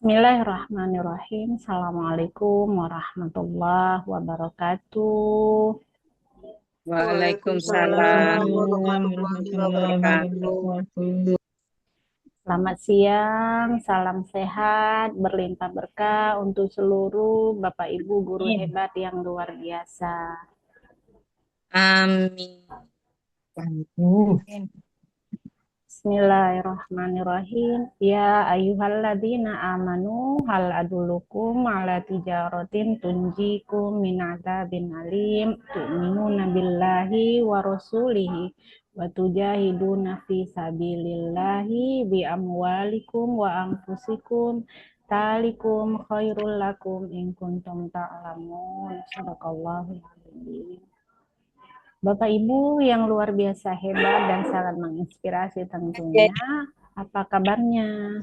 Bismillahirrahmanirrahim. Assalamualaikum warahmatullahi wabarakatuh. Waalaikumsalam Waalaikumsalam warahmatullahi warahmatullahi wabarakatuh. wabarakatuh. Selamat siang, salam sehat, berlimpah berkah untuk seluruh Bapak Ibu guru Amin. hebat yang luar biasa. Amin. Bismillahirrahmanirrahim. Ya ayyuhalladzina amanu hal adulukum ala tijaratin tunjikum min adzabin alim tu'minuna billahi wa rasulihi wa tujahiduna fi sabilillahi bi amwalikum wa anfusikum talikum khairul lakum in kuntum ta'lamun. Sadaqallahul adzim. Bapak Ibu yang luar biasa hebat dan sangat menginspirasi tentunya, apa kabarnya?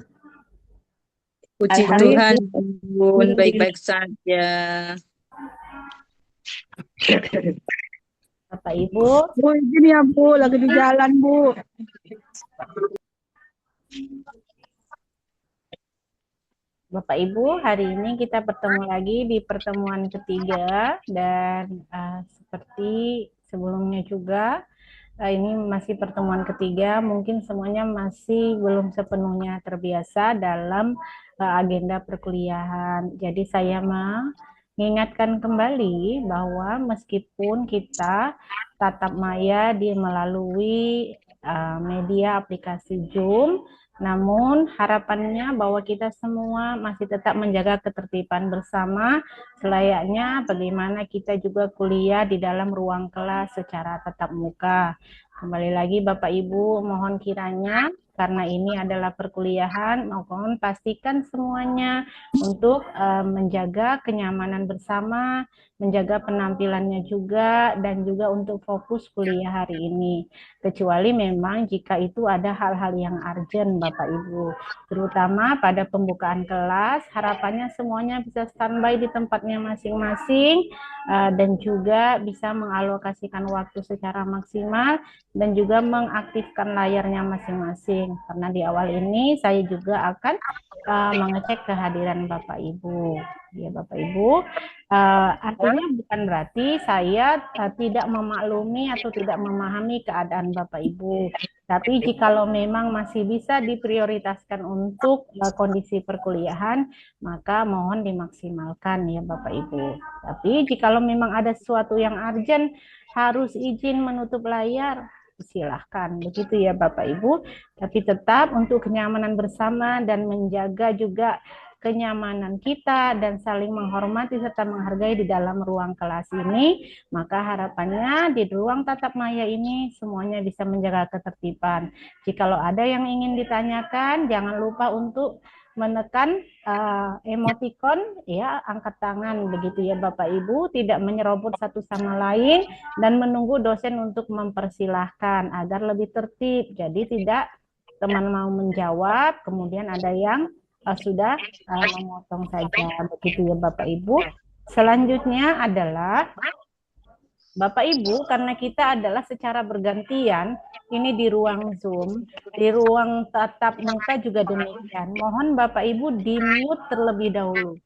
Puji Tuhan, Alhamdulillah. Bun, baik-baik saja. Bapak Ibu, Bu, izin ya Bu, lagi di jalan Bu. Bapak Ibu, hari ini kita bertemu lagi di pertemuan ketiga dan seperti sebelumnya juga ini masih pertemuan ketiga, mungkin semuanya masih belum sepenuhnya terbiasa dalam agenda perkuliahan. Jadi saya mengingatkan kembali bahwa meskipun kita tatap maya melalui media aplikasi Zoom, namun harapannya bahwa kita semua masih tetap menjaga ketertiban bersama, selayaknya bagaimana kita juga kuliah di dalam ruang kelas secara tatap muka. Kembali lagi Bapak Ibu, mohon kiranya karena ini adalah perkuliahan, mohon pastikan semuanya untuk menjaga kenyamanan bersama, menjaga penampilannya juga, dan juga untuk fokus kuliah hari ini. Kecuali memang jika itu ada hal-hal yang urgent Bapak Ibu, terutama pada pembukaan kelas, harapannya semuanya bisa standby di tempatnya masing-masing dan juga bisa mengalokasikan waktu secara maksimal dan juga mengaktifkan layarnya masing-masing. Karena di awal ini saya juga akan mengecek kehadiran Bapak Ibu. Ya Bapak Ibu, artinya bukan berarti saya tidak memaklumi atau tidak memahami keadaan Bapak Ibu. Tapi jikalau memang masih bisa diprioritaskan untuk kondisi perkuliahan, maka mohon dimaksimalkan ya Bapak Ibu. Tapi jikalau memang ada sesuatu yang urgent, harus izin menutup layar, silahkan. Begitu ya Bapak Ibu. Tapi tetap untuk kenyamanan bersama dan menjaga juga kenyamanan kita dan saling menghormati serta menghargai di dalam ruang kelas ini, maka harapannya di ruang tatap maya ini semuanya bisa menjaga ketertiban. Jikalau ada yang ingin ditanyakan, jangan lupa untuk menekan emoticon ya, angkat tangan begitu ya Bapak Ibu, tidak menyerobot satu sama lain dan menunggu dosen untuk mempersilahkan agar lebih tertib. Jadi tidak teman mau menjawab kemudian ada yang sudah memotong saja begitu ya Bapak Ibu. Selanjutnya adalah Bapak Ibu, karena kita adalah secara bergantian, ini di ruang Zoom, di ruang tatap muka juga demikian. Mohon Bapak Ibu di-mute terlebih dahulu.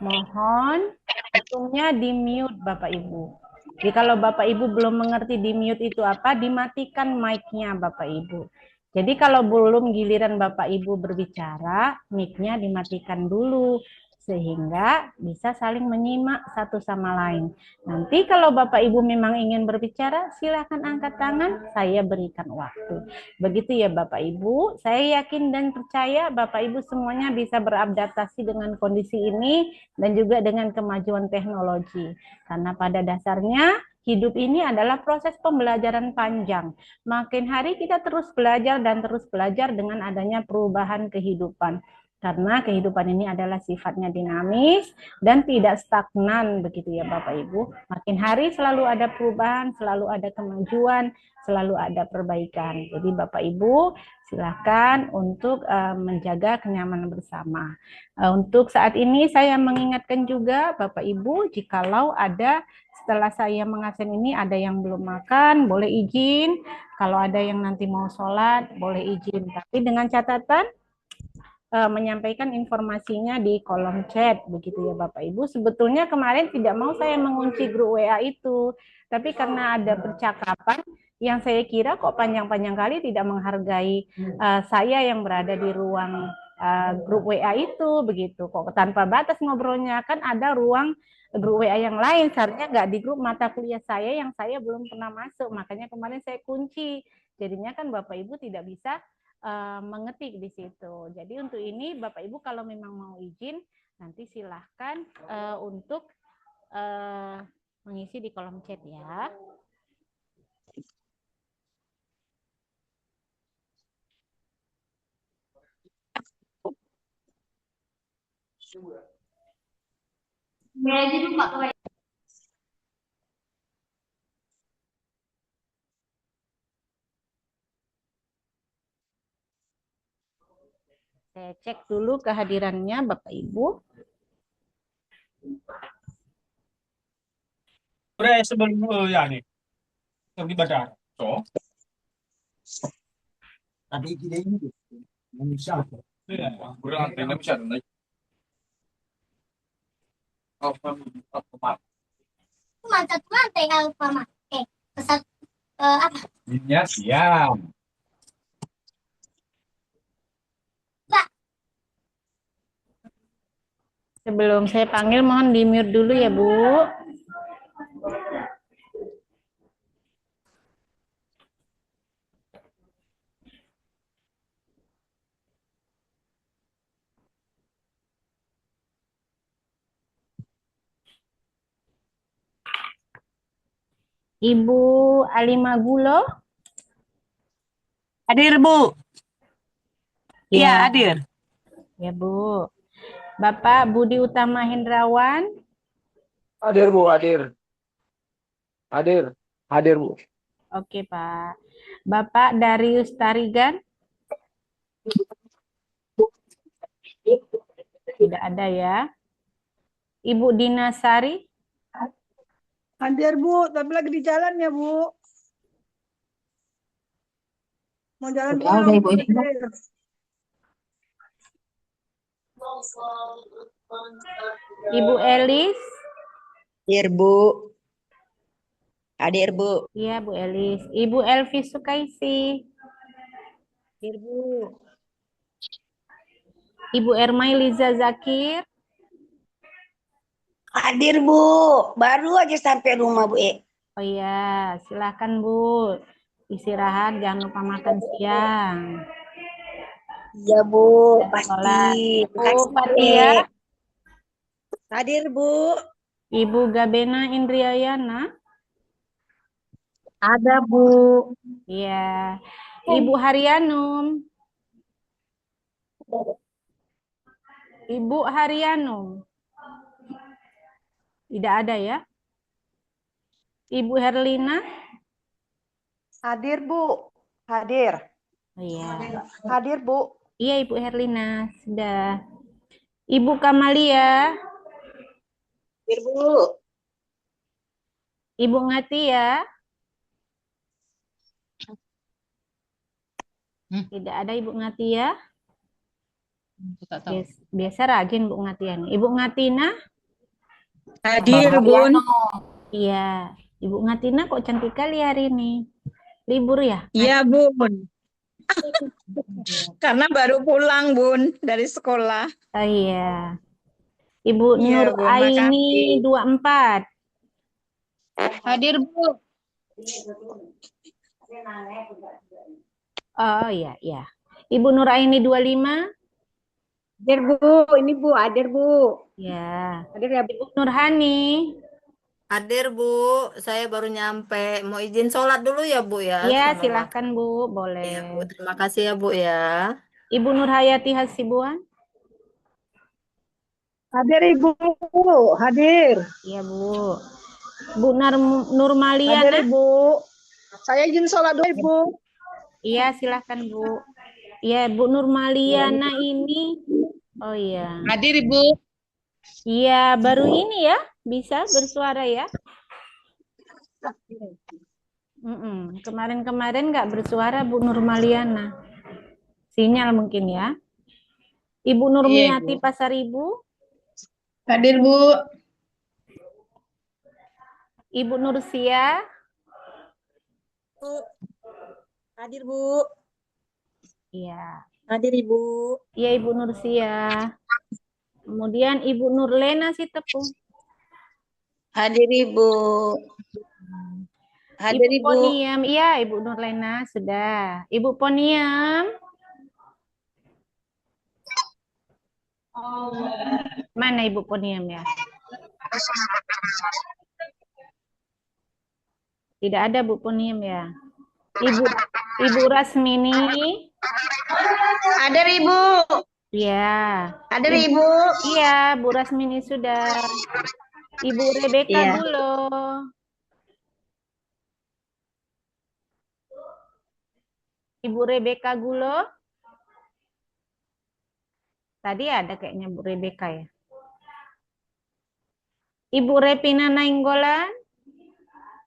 Mohon untungnya di-mute Bapak Ibu. Jadi kalau Bapak Ibu belum mengerti di-mute itu apa, dimatikan mic-nya Bapak Ibu. Jadi kalau belum giliran Bapak Ibu berbicara, mic-nya dimatikan dulu sehingga bisa saling menyimak satu sama lain. Nanti kalau Bapak Ibu memang ingin berbicara, silakan angkat tangan, saya berikan waktu. Begitu ya Bapak Ibu, saya yakin dan percaya Bapak Ibu semuanya bisa beradaptasi dengan kondisi ini dan juga dengan kemajuan teknologi. Karena pada dasarnya hidup ini adalah proses pembelajaran panjang. Makin hari kita terus belajar dan terus belajar dengan adanya perubahan kehidupan. Karena kehidupan ini adalah sifatnya dinamis dan tidak stagnan begitu ya Bapak Ibu. Makin hari selalu ada perubahan, selalu ada kemajuan, selalu ada perbaikan. Jadi Bapak Ibu silakan untuk menjaga kenyamanan bersama. Untuk saat ini saya mengingatkan juga Bapak Ibu jikalau ada setelah saya mengasen ini ada yang belum makan, boleh izin. Kalau ada yang nanti mau sholat, boleh izin. Tapi dengan catatan menyampaikan informasinya di kolom chat, begitu ya Bapak Ibu. Sebetulnya kemarin tidak mau saya mengunci grup WA itu, tapi karena ada percakapan yang saya kira kok panjang-panjang kali tidak menghargai saya yang berada di ruang grup WA itu, begitu. Kok tanpa batas ngobrolnya, kan ada ruang grup WA yang lain, seharusnya nggak di grup mata kuliah saya yang saya belum pernah masuk, makanya kemarin saya kunci. Jadinya kan Bapak Ibu tidak bisa mengetik di situ. Jadi untuk ini Bapak Ibu kalau memang mau izin nanti silahkan untuk mengisi di kolom chat ya. Saya cek dulu kehadirannya Bapak Ibu. Udah sebelum ya nih, yang dibaca. So, tadi ide ini Indonesia. Iya, kurang Indonesia. Oh, maaf. Mantat-mantai kalau pakai pesat apa? Ya, siap. Sebelum saya panggil mohon di-mute dulu ya Bu. Ibu Alimagulo. Hadir, Bu. Iya, Ya, hadir. ya Bu. Bapak Budi Utama Hendrawan. Hadir Bu, hadir. Hadir. Hadir Bu. Oke Pak. Bapak Darius Tarigan. Tidak ada ya. Ibu Dina Sari. Hadir, Bu. Tapi lagi di jalan ya, Bu. Mau jalan pulang. Hadir. Ibu Elis. Hadir, Bu. Hadir, Bu. Iya Bu Elis. Ibu Elvi Sukaisi. Hadir, Bu. Ibu Ermai Liza Zakir. Hadir Bu, baru aja sampai rumah Bu. Oh iya, silakan Bu. Istirahat, jangan lupa makan siang. Iya Bu, Dan pasti. sholat. Bu Makasih, Fatia. Hadir, Bu. Ibu Gabena Indriayana. Ada, Bu. Iya. Ibu Haryanum. Ibu Haryanum. Tidak ada ya. Ibu Herlina. Hadir, Bu. Hadir. Oh, iya. Hadir, Bu. Iya Ibu Herlina. Sudah. Ibu Kamalia. Hadir Bu. Ibu Ngatia. Tidak ada Ibu Ngatia. Biasa rajin Bu Ngatia nih. Ibu Ngatina. Hadir, Bun. Iya. Ibu Ngatina kok cantik kali hari ini. Libur ya? Iya, Bun. Karena baru pulang, Bun, dari sekolah. Oh iya. Ibu Iya, Nur Bu, Aini makasih. 24. Hadir, Bu. Oh iya, iya. Ibu Nur Aini 25. Hadir, Bu. Ini Bu, hadir, Bu. Ya. Hadir ya, Bu. Ibu Nurhani. Hadir Bu, saya baru nyampe. Mau izin sholat dulu ya Bu ya? Ya, Sama silahkan Bu, Iya Bu, boleh. terima kasih ya Bu ya. Ibu Nurhayati Hasibuan. Hadir, Ibu. Hadir. Iya Bu. Bu Hadir, Nurmaliana. Ibu. Saya izin sholat dulu, Ibu. Iya, silahkan Bu. Iya, Bu Nurmaliana ini. Oh iya. Hadir, Ibu. Iya, baru ini ya bisa bersuara ya. Kemarin-kemarin nggak bersuara Bu Nurmaliana. Sinyal mungkin ya. Ibu Iya, Nurmiati Bu. Pasaribu, Hadir, Bu. Ibu Nursia, Hadir, Bu. iya, Hadir, Ibu. iya Ibu Nursia. Kemudian Ibu Nurlena Sitepung, Hadir, Ibu. Hadir, Ibu Ibu. Poniam, iya Ibu Nurlena sudah. Ibu Poniam, mana Ibu Poniam ya? Tidak ada Bu Poniam ya. Ibu Rasmini, Hadir, Ibu. iya. Hadir, Ibu. Iya, Bu Rasmini sudah. Ibu Rebeka Iya. Gulo. Ibu Rebeka Gulo. Tadi ada kayaknya Bu Rebeka ya. Ibu Repina Nainggolan.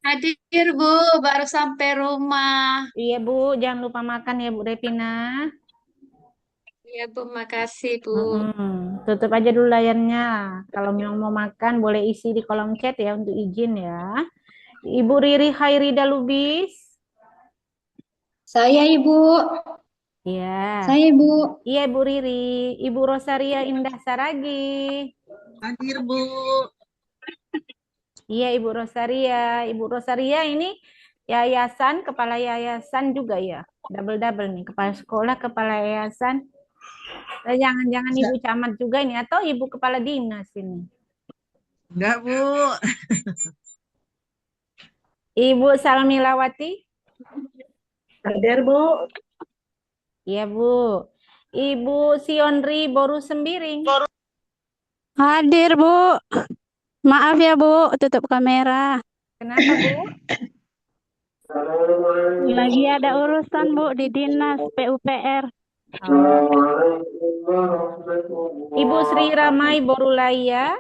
Hadir, Bu. Baru sampai rumah. Iya Bu, jangan lupa makan ya Bu Repina. Iya, Bu. Makasih, Bu. Tutup aja dulu layarnya. Kalau memang mau makan boleh isi di kolom chat ya untuk izin ya. Ibu Riri Khairida Lubis. Saya, Ibu. Iya. Saya, Bu. Iya Bu Riri. Ibu Rosaria Indah Saragi. Hadir, Bu. Iya Ibu Rosaria. Ibu Rosaria ini yayasan, kepala yayasan juga ya. Double-double nih. Kepala sekolah, kepala yayasan. Jangan-jangan Ibu camat juga ini. Atau Ibu kepala dinas ini. Enggak, Bu. Ibu Salmilawati. Hadir, Bu. Iya Bu. Ibu Sionri Boru Sembiring. Hadir, Bu. Maaf ya, Bu, tutup kamera. Kenapa Bu? Lagi ada urusan, Bu, di dinas PUPR. Ibu Sri Ramai Borulaya.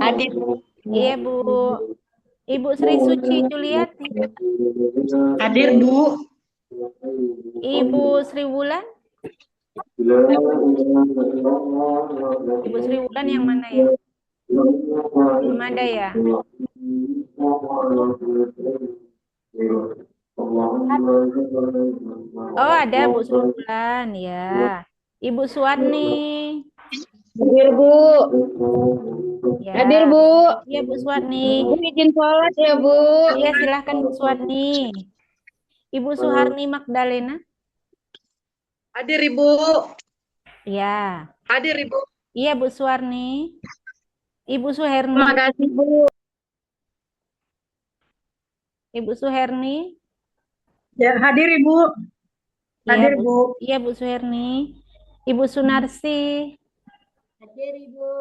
Hadir. Iya Bu. Ibu Sri Suci Juliati. Hadir, Bu. Ibu Sri Wulan. Ibu Sri Wulan yang mana ya? Belum ada ya? Oh ada Bu Sri Wulan ya. Ibu Suwarni. Hadir, Bu. Ya. Hadir, Bu. Iya Bu Suwarni. Bu, izin sholat ya, Bu. Iya silahkan Bu Suwarni. Ibu Suharni Magdalena. Hadir, Ibu. Ya. Hadir, Ibu. Iya Bu Suwarni. Ibu Suherni. Terima kasih, Bu. Ibu Suherni. Ya, hadir, Ibu. Hadir, Iya Bu. Iya Bu Suherni. Ibu Sunarsi. Hadir, Ibu.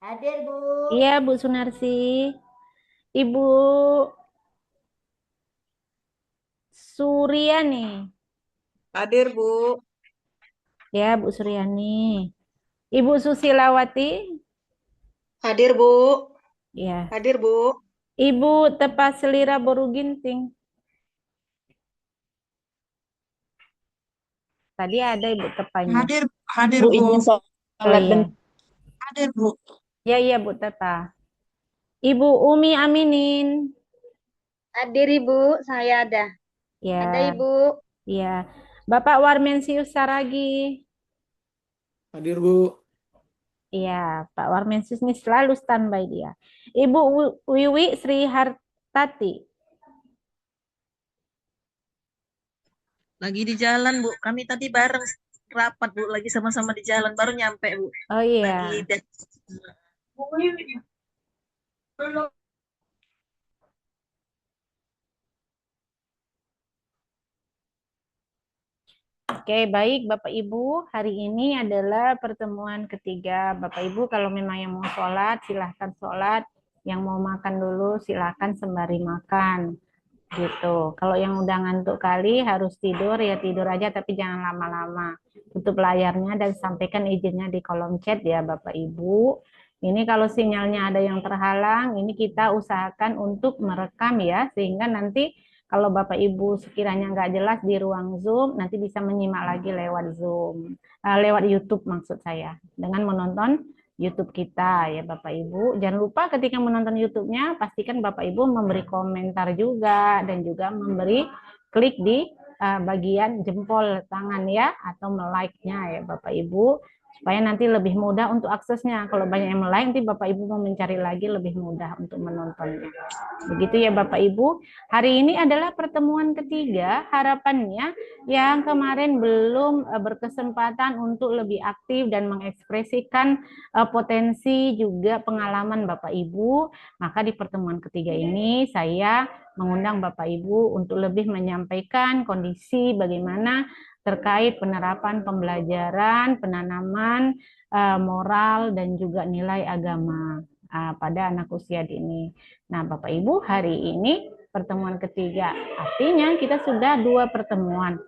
Hadir, Bu. Iya Bu Sunarsi. Ibu Suryani. Hadir, Bu. Ya Bu Suryani. Ibu Susilawati. Hadir, Bu. Ya. Hadir, Bu. Ibu Tepas Selira Boru Ginting. Tadi ada Ibu Tepanya. Hadir, Bu, Bu. izin sholat Oh iya. Hadir, Bu. Ya iya Bu Tepa. Ibu Umi Aminin. Hadir, Ibu. Saya ada. Ya. Ada, Ibu. Ya. Bapak Warmensius Saragi. Hadir, Bu. Iya, Pak Warmensius ini selalu standby dia. Ibu Wiwi Sri Hartati. Lagi di jalan, Bu. Kami tadi bareng rapat, Bu. Lagi sama-sama di jalan. Baru nyampe, Bu. Oh iya. Lagi Oke, baik Bapak Ibu. Hari ini adalah pertemuan ketiga. Bapak Ibu kalau memang yang mau sholat, silahkan sholat. Yang mau makan dulu, silahkan sembari makan. Gitu. Kalau yang udah ngantuk kali harus tidur, ya tidur aja tapi jangan lama-lama. Tutup layarnya dan sampaikan izinnya di kolom chat ya Bapak Ibu. Ini kalau sinyalnya ada yang terhalang, ini kita usahakan untuk merekam ya, sehingga nanti Kalau Bapak Ibu sekiranya nggak jelas di ruang Zoom, nanti bisa menyimak lagi lewat Zoom, lewat YouTube maksud saya, dengan menonton YouTube kita ya Bapak Ibu. Jangan lupa ketika menonton YouTube-nya, pastikan Bapak Ibu memberi komentar juga dan juga memberi klik di bagian jempol tangan ya, atau like-nya ya Bapak Ibu, supaya nanti lebih mudah untuk aksesnya. Kalau banyak yang like, nanti Bapak Ibu mau mencari lagi lebih mudah untuk menontonnya. Begitu ya Bapak Ibu. Hari ini adalah pertemuan ketiga. Harapannya yang kemarin belum berkesempatan untuk lebih aktif dan mengekspresikan potensi juga pengalaman Bapak Ibu, maka di pertemuan ketiga ini saya mengundang Bapak Ibu untuk lebih menyampaikan kondisi bagaimana terkait penerapan pembelajaran, penanaman moral dan juga nilai agama pada anak usia dini. Nah, Bapak Ibu, hari ini pertemuan ketiga. Artinya kita sudah 2 pertemuan.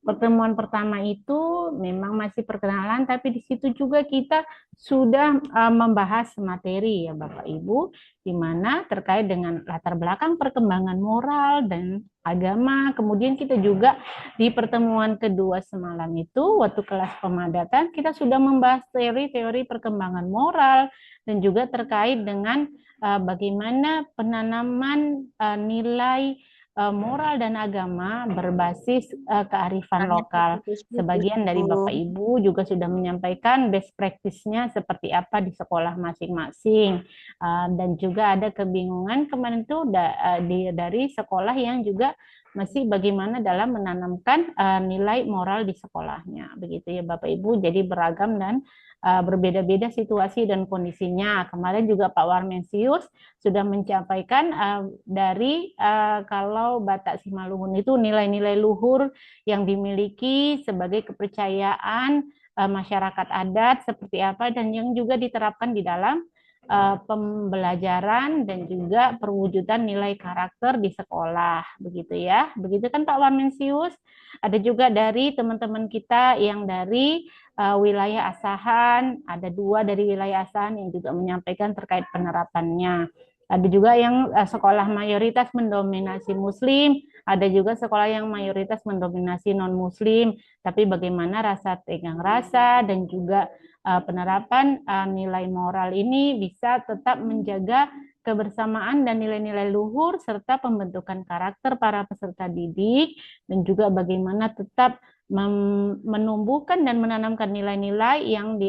Pertemuan pertama itu memang masih perkenalan, tapi di situ juga kita sudah membahas materi ya Bapak Ibu, di mana terkait dengan latar belakang perkembangan moral dan agama. Kemudian kita juga di pertemuan kedua semalam itu, waktu kelas pemadatan, kita sudah membahas teori-teori perkembangan moral dan juga terkait dengan bagaimana penanaman nilai moral dan agama berbasis kearifan lokal. Sebagian dari Bapak Ibu juga sudah menyampaikan best practice-nya seperti apa di sekolah masing-masing. Dan juga ada kebingungan kemarin itu dari sekolah yang juga masih bagaimana dalam menanamkan nilai moral di sekolahnya. Begitu ya Bapak Ibu, jadi beragam dan berbeda-beda situasi dan kondisinya. Kemarin juga Pak Warmensius sudah menyampaikan dari kalau Batak Simalungun itu nilai-nilai luhur yang dimiliki sebagai kepercayaan masyarakat adat seperti apa dan yang juga diterapkan di dalam pembelajaran dan juga perwujudan nilai karakter di sekolah, begitu ya. Begitu kan Pak Warmensius? Ada juga dari teman-teman kita yang dari wilayah Asahan, ada 2 dari wilayah Asahan yang juga menyampaikan terkait penerapannya. Ada juga yang sekolah mayoritas mendominasi Muslim, ada juga sekolah yang mayoritas mendominasi non-Muslim, tapi bagaimana rasa tegang rasa dan juga penerapan nilai moral ini bisa tetap menjaga kebersamaan dan nilai-nilai luhur serta pembentukan karakter para peserta didik dan juga bagaimana tetap menumbuhkan dan menanamkan nilai-nilai yang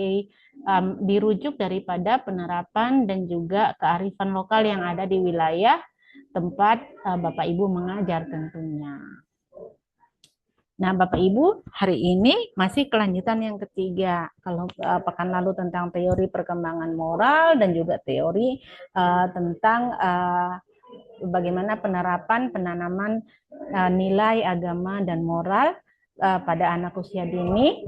dirujuk daripada penerapan dan juga kearifan lokal yang ada di wilayah tempat Bapak Ibu mengajar tentunya. Nah, Bapak Ibu, hari ini masih kelanjutan yang ketiga. Kalau pekan lalu tentang teori perkembangan moral dan juga teori tentang bagaimana penerapan penanaman nilai agama dan moral pada anak usia dini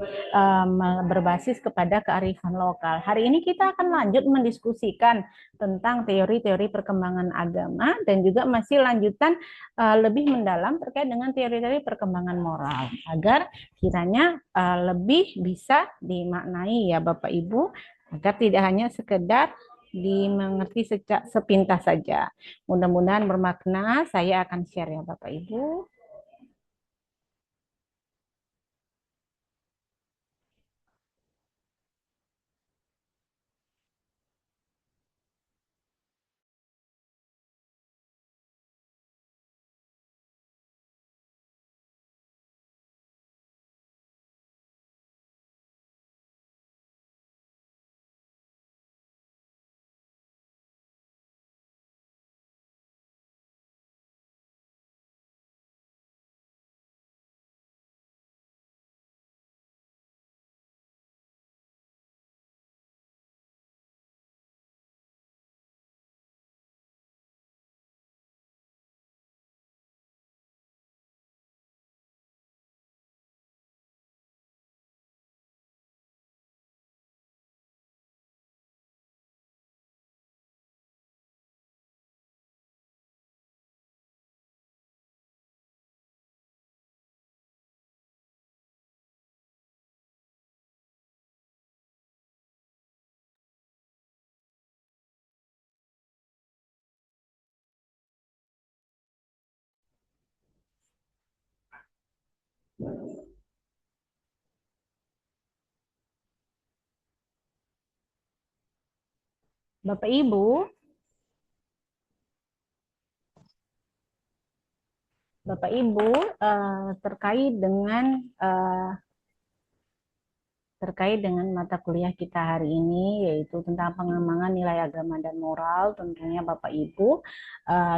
berbasis kepada kearifan lokal. Hari ini kita akan lanjut mendiskusikan tentang teori-teori perkembangan agama dan juga masih lanjutan lebih mendalam terkait dengan teori-teori perkembangan moral agar kiranya lebih bisa dimaknai ya Bapak Ibu, agar tidak hanya sekedar dimengerti sepintas saja. Mudah-mudahan bermakna. Saya akan share ya Bapak Ibu. Bapak Ibu, terkait dengan mata kuliah kita hari ini, yaitu tentang pengembangan nilai agama dan moral. Tentunya Bapak Ibu,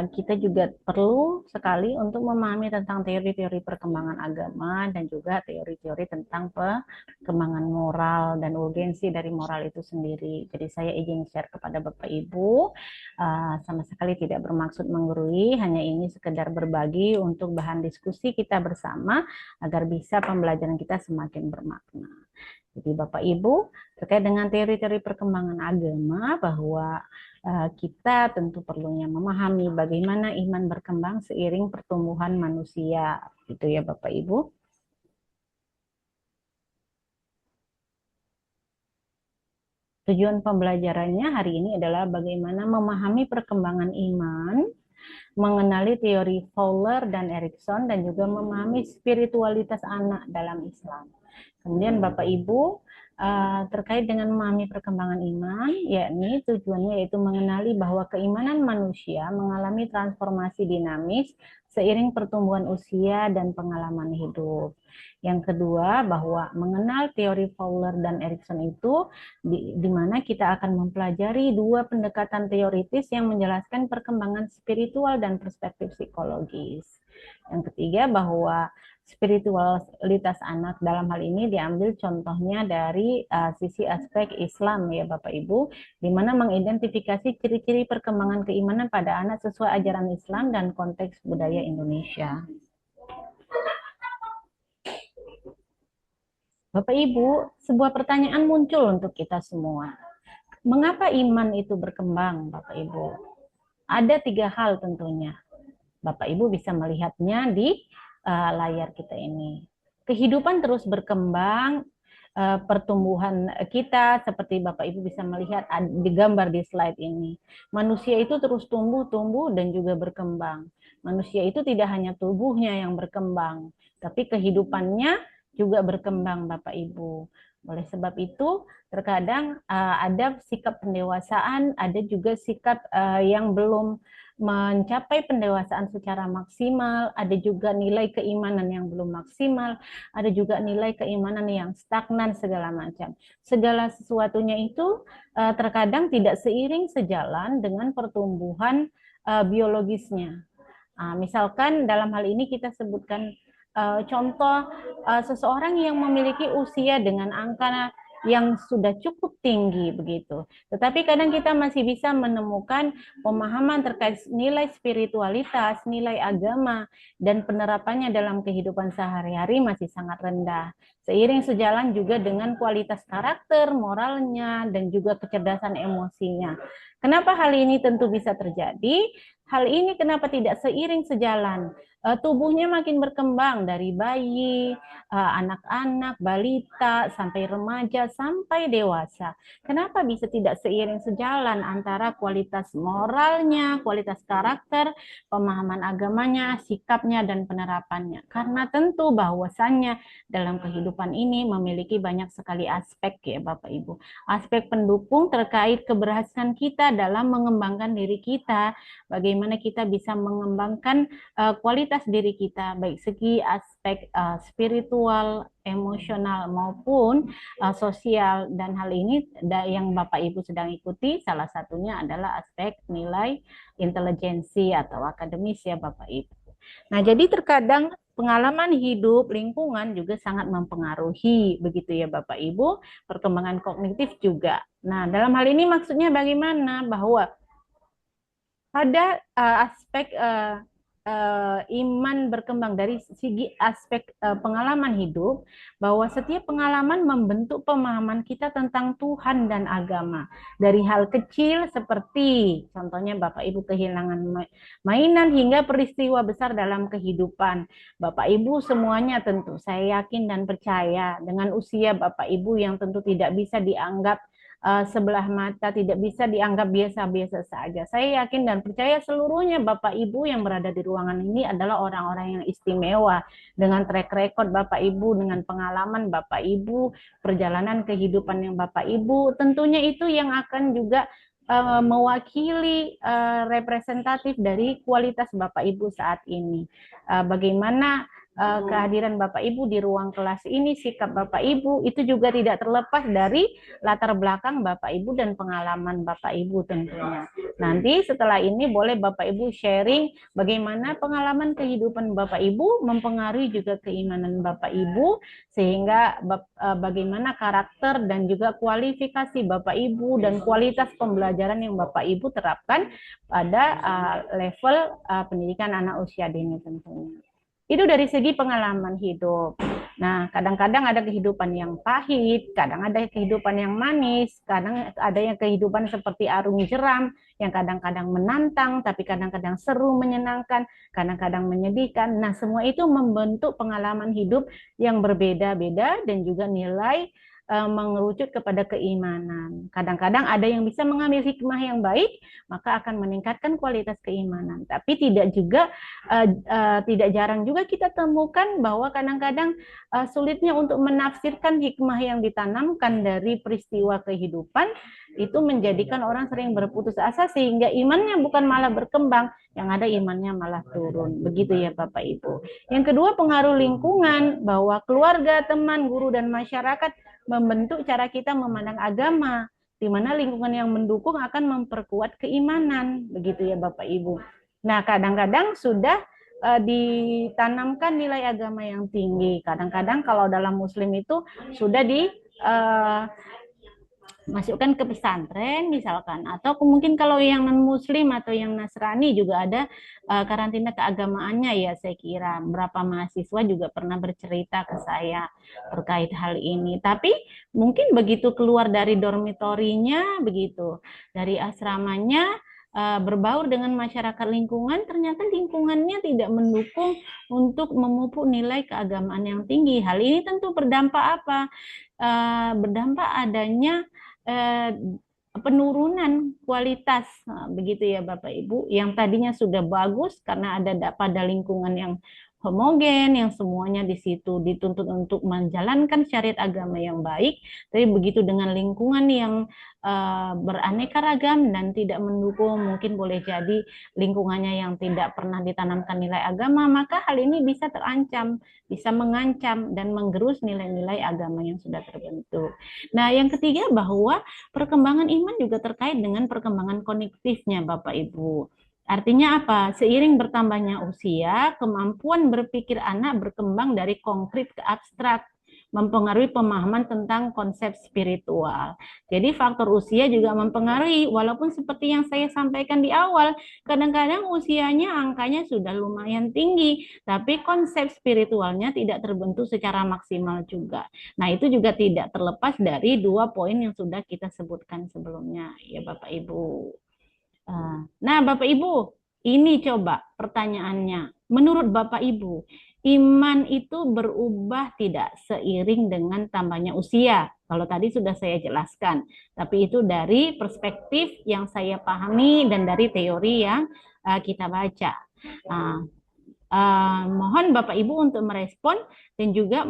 kita juga perlu sekali untuk memahami tentang teori-teori perkembangan agama dan juga teori-teori tentang perkembangan moral dan urgensi dari moral itu sendiri. Jadi saya izin share kepada Bapak Ibu, sama sekali tidak bermaksud menggurui, hanya ini sekedar berbagi untuk bahan diskusi kita bersama agar bisa pembelajaran kita semakin bermakna. Jadi Bapak Ibu, terkait dengan teori-teori perkembangan agama, bahwa kita tentu perlunya memahami bagaimana iman berkembang seiring pertumbuhan manusia, gitu ya Bapak Ibu. Tujuan pembelajarannya hari ini adalah bagaimana memahami perkembangan iman, mengenali teori Fowler dan Erikson, dan juga memahami spiritualitas anak dalam Islam. Kemudian Bapak Ibu, terkait dengan memahami perkembangan iman, yakni tujuannya yaitu mengenali bahwa keimanan manusia mengalami transformasi dinamis seiring pertumbuhan usia dan pengalaman hidup. Yang kedua, bahwa mengenal teori Fowler dan Erikson itu di mana kita akan mempelajari dua pendekatan teoritis yang menjelaskan perkembangan spiritual dan perspektif psikologis. Yang ketiga, bahwa spiritualitas anak dalam hal ini diambil contohnya dari sisi aspek Islam ya Bapak Ibu, di mana mengidentifikasi ciri-ciri perkembangan keimanan pada anak sesuai ajaran Islam dan konteks budaya Indonesia. Bapak Ibu, sebuah pertanyaan muncul untuk kita semua. Mengapa iman itu berkembang, Bapak Ibu? Ada 3 hal tentunya. Bapak Ibu bisa melihatnya di layar kita ini. Kehidupan terus berkembang, pertumbuhan kita seperti Bapak Ibu bisa melihat digambar di slide ini. Manusia itu terus tumbuh dan juga berkembang. Manusia itu tidak hanya tubuhnya yang berkembang, tapi kehidupannya juga berkembang Bapak Ibu. Oleh sebab itu, terkadang ada sikap pendewasaan, ada juga sikap yang belum mencapai pendewasaan secara maksimal, ada juga nilai keimanan yang belum maksimal, ada juga nilai keimanan yang stagnan, segala macam. Segala sesuatunya itu terkadang tidak seiring sejalan dengan pertumbuhan biologisnya. Misalkan dalam hal ini kita sebutkan contoh seseorang yang memiliki usia dengan angka yang sudah cukup tinggi begitu. Tetapi kadang kita masih bisa menemukan pemahaman terkait nilai spiritualitas, nilai agama, dan penerapannya dalam kehidupan sehari-hari masih sangat rendah. Seiring sejalan juga dengan kualitas karakter, moralnya, dan juga kecerdasan emosinya. Kenapa hal ini tentu bisa terjadi? Hal ini kenapa tidak seiring sejalan? Tubuhnya makin berkembang dari bayi, anak-anak, balita, sampai remaja, sampai dewasa. Kenapa bisa tidak seiring sejalan antara kualitas moralnya, kualitas karakter, pemahaman agamanya, sikapnya, dan penerapannya? Karena tentu bahwasannya dalam kehidupan ini memiliki banyak sekali aspek ya Bapak Ibu. Aspek pendukung terkait keberhasilan kita dalam mengembangkan diri kita, bagaimana kita bisa mengembangkan kualitas diri kita, baik segi aspek spiritual, emosional maupun sosial, dan hal ini yang Bapak Ibu sedang ikuti salah satunya adalah aspek nilai intelijensi atau akademis ya Bapak Ibu. Nah, jadi terkadang pengalaman hidup, lingkungan juga sangat mempengaruhi begitu ya Bapak Ibu, perkembangan kognitif juga. Nah, dalam hal ini maksudnya bagaimana? Bahwa ada aspek iman berkembang dari segi aspek pengalaman hidup, bahwa setiap pengalaman membentuk pemahaman kita tentang Tuhan dan agama. Dari hal kecil seperti contohnya Bapak Ibu kehilangan mainan hingga peristiwa besar dalam kehidupan. Bapak Ibu semuanya tentu saya yakin dan percaya dengan usia Bapak Ibu yang tentu tidak bisa dianggap sebelah mata, tidak bisa dianggap biasa-biasa saja. Saya yakin dan percaya seluruhnya Bapak Ibu yang berada di ruangan ini adalah orang-orang yang istimewa, dengan track record Bapak Ibu, dengan pengalaman Bapak Ibu, perjalanan kehidupan yang Bapak Ibu, tentunya itu yang akan juga mewakili representatif dari kualitas Bapak Ibu saat ini. Bagaimana kehadiran Bapak Ibu di ruang kelas ini, sikap Bapak Ibu itu juga tidak terlepas dari latar belakang Bapak Ibu dan pengalaman Bapak Ibu tentunya. Nanti setelah ini boleh Bapak Ibu sharing bagaimana pengalaman kehidupan Bapak Ibu mempengaruhi juga keimanan Bapak Ibu, sehingga bagaimana karakter dan juga kualifikasi Bapak Ibu dan kualitas pembelajaran yang Bapak Ibu terapkan pada level pendidikan anak usia dini tentunya. Itu dari segi pengalaman hidup. Nah, kadang-kadang ada kehidupan yang pahit, kadang ada kehidupan yang manis, kadang ada yang kehidupan seperti arung jeram, yang kadang-kadang menantang, tapi kadang-kadang seru, menyenangkan, kadang-kadang menyedihkan. Nah, semua itu membentuk pengalaman hidup yang berbeda-beda dan juga nilai mengerucut kepada keimanan. Kadang-kadang ada yang bisa mengambil hikmah yang baik, maka akan meningkatkan kualitas keimanan. Tapi tidak jarang juga kita temukan bahwa kadang-kadang sulitnya untuk menafsirkan hikmah yang ditanamkan dari peristiwa kehidupan itu menjadikan orang sering berputus asa sehingga imannya bukan malah berkembang, yang ada imannya malah turun. Begitu ya Bapak Ibu. Yang kedua, pengaruh lingkungan, bahwa keluarga, teman, guru, dan masyarakat membentuk cara kita memandang agama, di mana lingkungan yang mendukung akan memperkuat keimanan, begitu ya Bapak Ibu. Nah, kadang-kadang sudah ditanamkan nilai agama yang tinggi. Kadang-kadang kalau dalam Muslim itu sudah masukkan ke pesantren misalkan, atau mungkin kalau yang non Muslim atau yang Nasrani juga ada karantina keagamaannya ya. Saya kira berapa mahasiswa juga pernah bercerita ke saya terkait hal ini. Tapi mungkin begitu keluar dari dormitorinya, begitu dari asramanya, berbaur dengan masyarakat lingkungan, ternyata lingkungannya tidak mendukung untuk memupuk nilai keagamaan yang tinggi. Hal ini tentu berdampak apa? Berdampak adanya penurunan kualitas, begitu ya Bapak Ibu, yang tadinya sudah bagus karena ada pada lingkungan yang homogen, yang semuanya di situ dituntut untuk menjalankan syariat agama yang baik, tapi begitu dengan lingkungan yang beraneka ragam dan tidak mendukung, mungkin boleh jadi lingkungannya yang tidak pernah ditanamkan nilai agama, maka hal ini bisa terancam, bisa mengancam dan menggerus nilai-nilai agama yang sudah terbentuk. Nah, yang ketiga, bahwa perkembangan iman juga terkait dengan perkembangan kognitifnya Bapak Ibu. Artinya apa? Seiring bertambahnya usia, kemampuan berpikir anak berkembang dari konkret ke abstrak, mempengaruhi pemahaman tentang konsep spiritual. Jadi faktor usia juga mempengaruhi, walaupun seperti yang saya sampaikan di awal, kadang-kadang usianya angkanya sudah lumayan tinggi, tapi konsep spiritualnya tidak terbentuk secara maksimal juga. Nah, itu juga tidak terlepas dari 2 poin yang sudah kita sebutkan sebelumnya, ya Bapak Ibu. Nah, Bapak Ibu, ini coba pertanyaannya. Menurut Bapak Ibu, iman itu berubah tidak seiring dengan tambahnya usia? Kalau tadi sudah saya jelaskan, tapi itu dari perspektif yang saya pahami dan dari teori yang kita baca. Mohon Bapak Ibu untuk merespon dan juga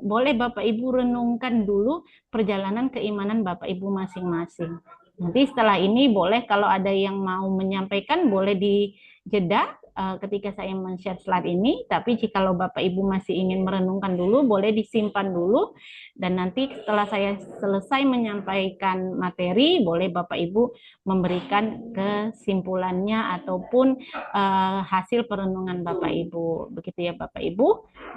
boleh Bapak Ibu renungkan dulu perjalanan keimanan Bapak Ibu masing-masing. Nanti setelah ini boleh kalau ada yang mau menyampaikan boleh dijeda ketika saya men-share slide ini, tapi jikalau Bapak Ibu masih ingin merenungkan dulu, boleh disimpan dulu, dan nanti setelah saya selesai menyampaikan materi, boleh Bapak Ibu memberikan kesimpulannya ataupun hasil perenungan Bapak Ibu. Begitu ya Bapak Ibu.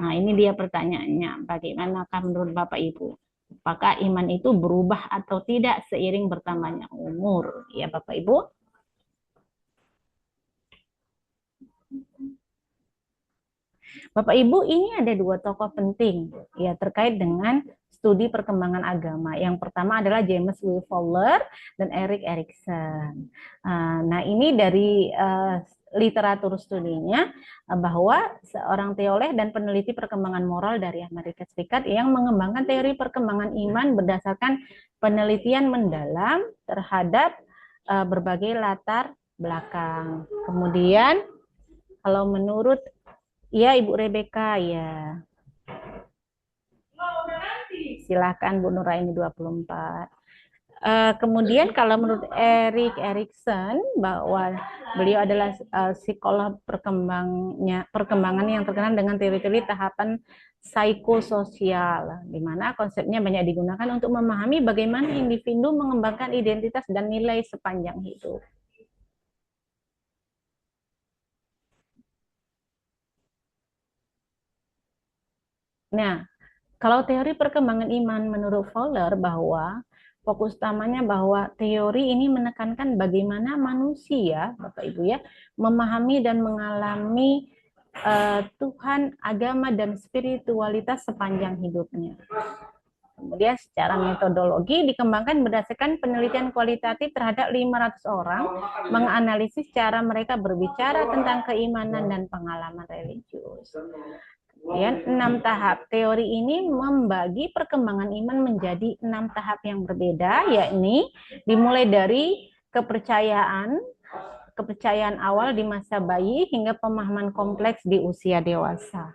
Nah, ini dia pertanyaannya, bagaimanakah menurut Bapak Ibu? Apakah iman itu berubah atau tidak seiring bertambahnya umur? Ya Bapak Ibu. Bapak Ibu, ini ada 2 tokoh penting ya terkait dengan studi perkembangan agama. Yang pertama adalah James W. Fowler dan Erik Erikson. Nah, ini dari literatur studinya bahwa seorang teolog dan peneliti perkembangan moral dari Amerika Serikat yang mengembangkan teori perkembangan iman berdasarkan penelitian mendalam terhadap berbagai latar belakang. Kemudian kalau menurut Ibu Rebecca ya. Silakan Bu Nuraini 24. Kemudian kalau menurut Erik Erikson bahwa beliau adalah psikolog perkembangan yang terkenal dengan teori-teori tahapan psikososial, di mana konsepnya banyak digunakan untuk memahami bagaimana individu mengembangkan identitas dan nilai sepanjang hidup. Nah, kalau teori perkembangan iman menurut Fowler bahwa fokus utamanya bahwa teori ini menekankan bagaimana manusia, Bapak Ibu ya, memahami dan mengalami Tuhan, agama, dan spiritualitas sepanjang hidupnya. Kemudian secara metodologi dikembangkan berdasarkan penelitian kualitatif terhadap 500 orang, menganalisis cara mereka berbicara tentang keimanan dan pengalaman religius. Kemudian 6 tahap. Teori ini membagi perkembangan iman menjadi 6 tahap yang berbeda, yakni dimulai dari kepercayaan awal di masa bayi hingga pemahaman kompleks di usia dewasa.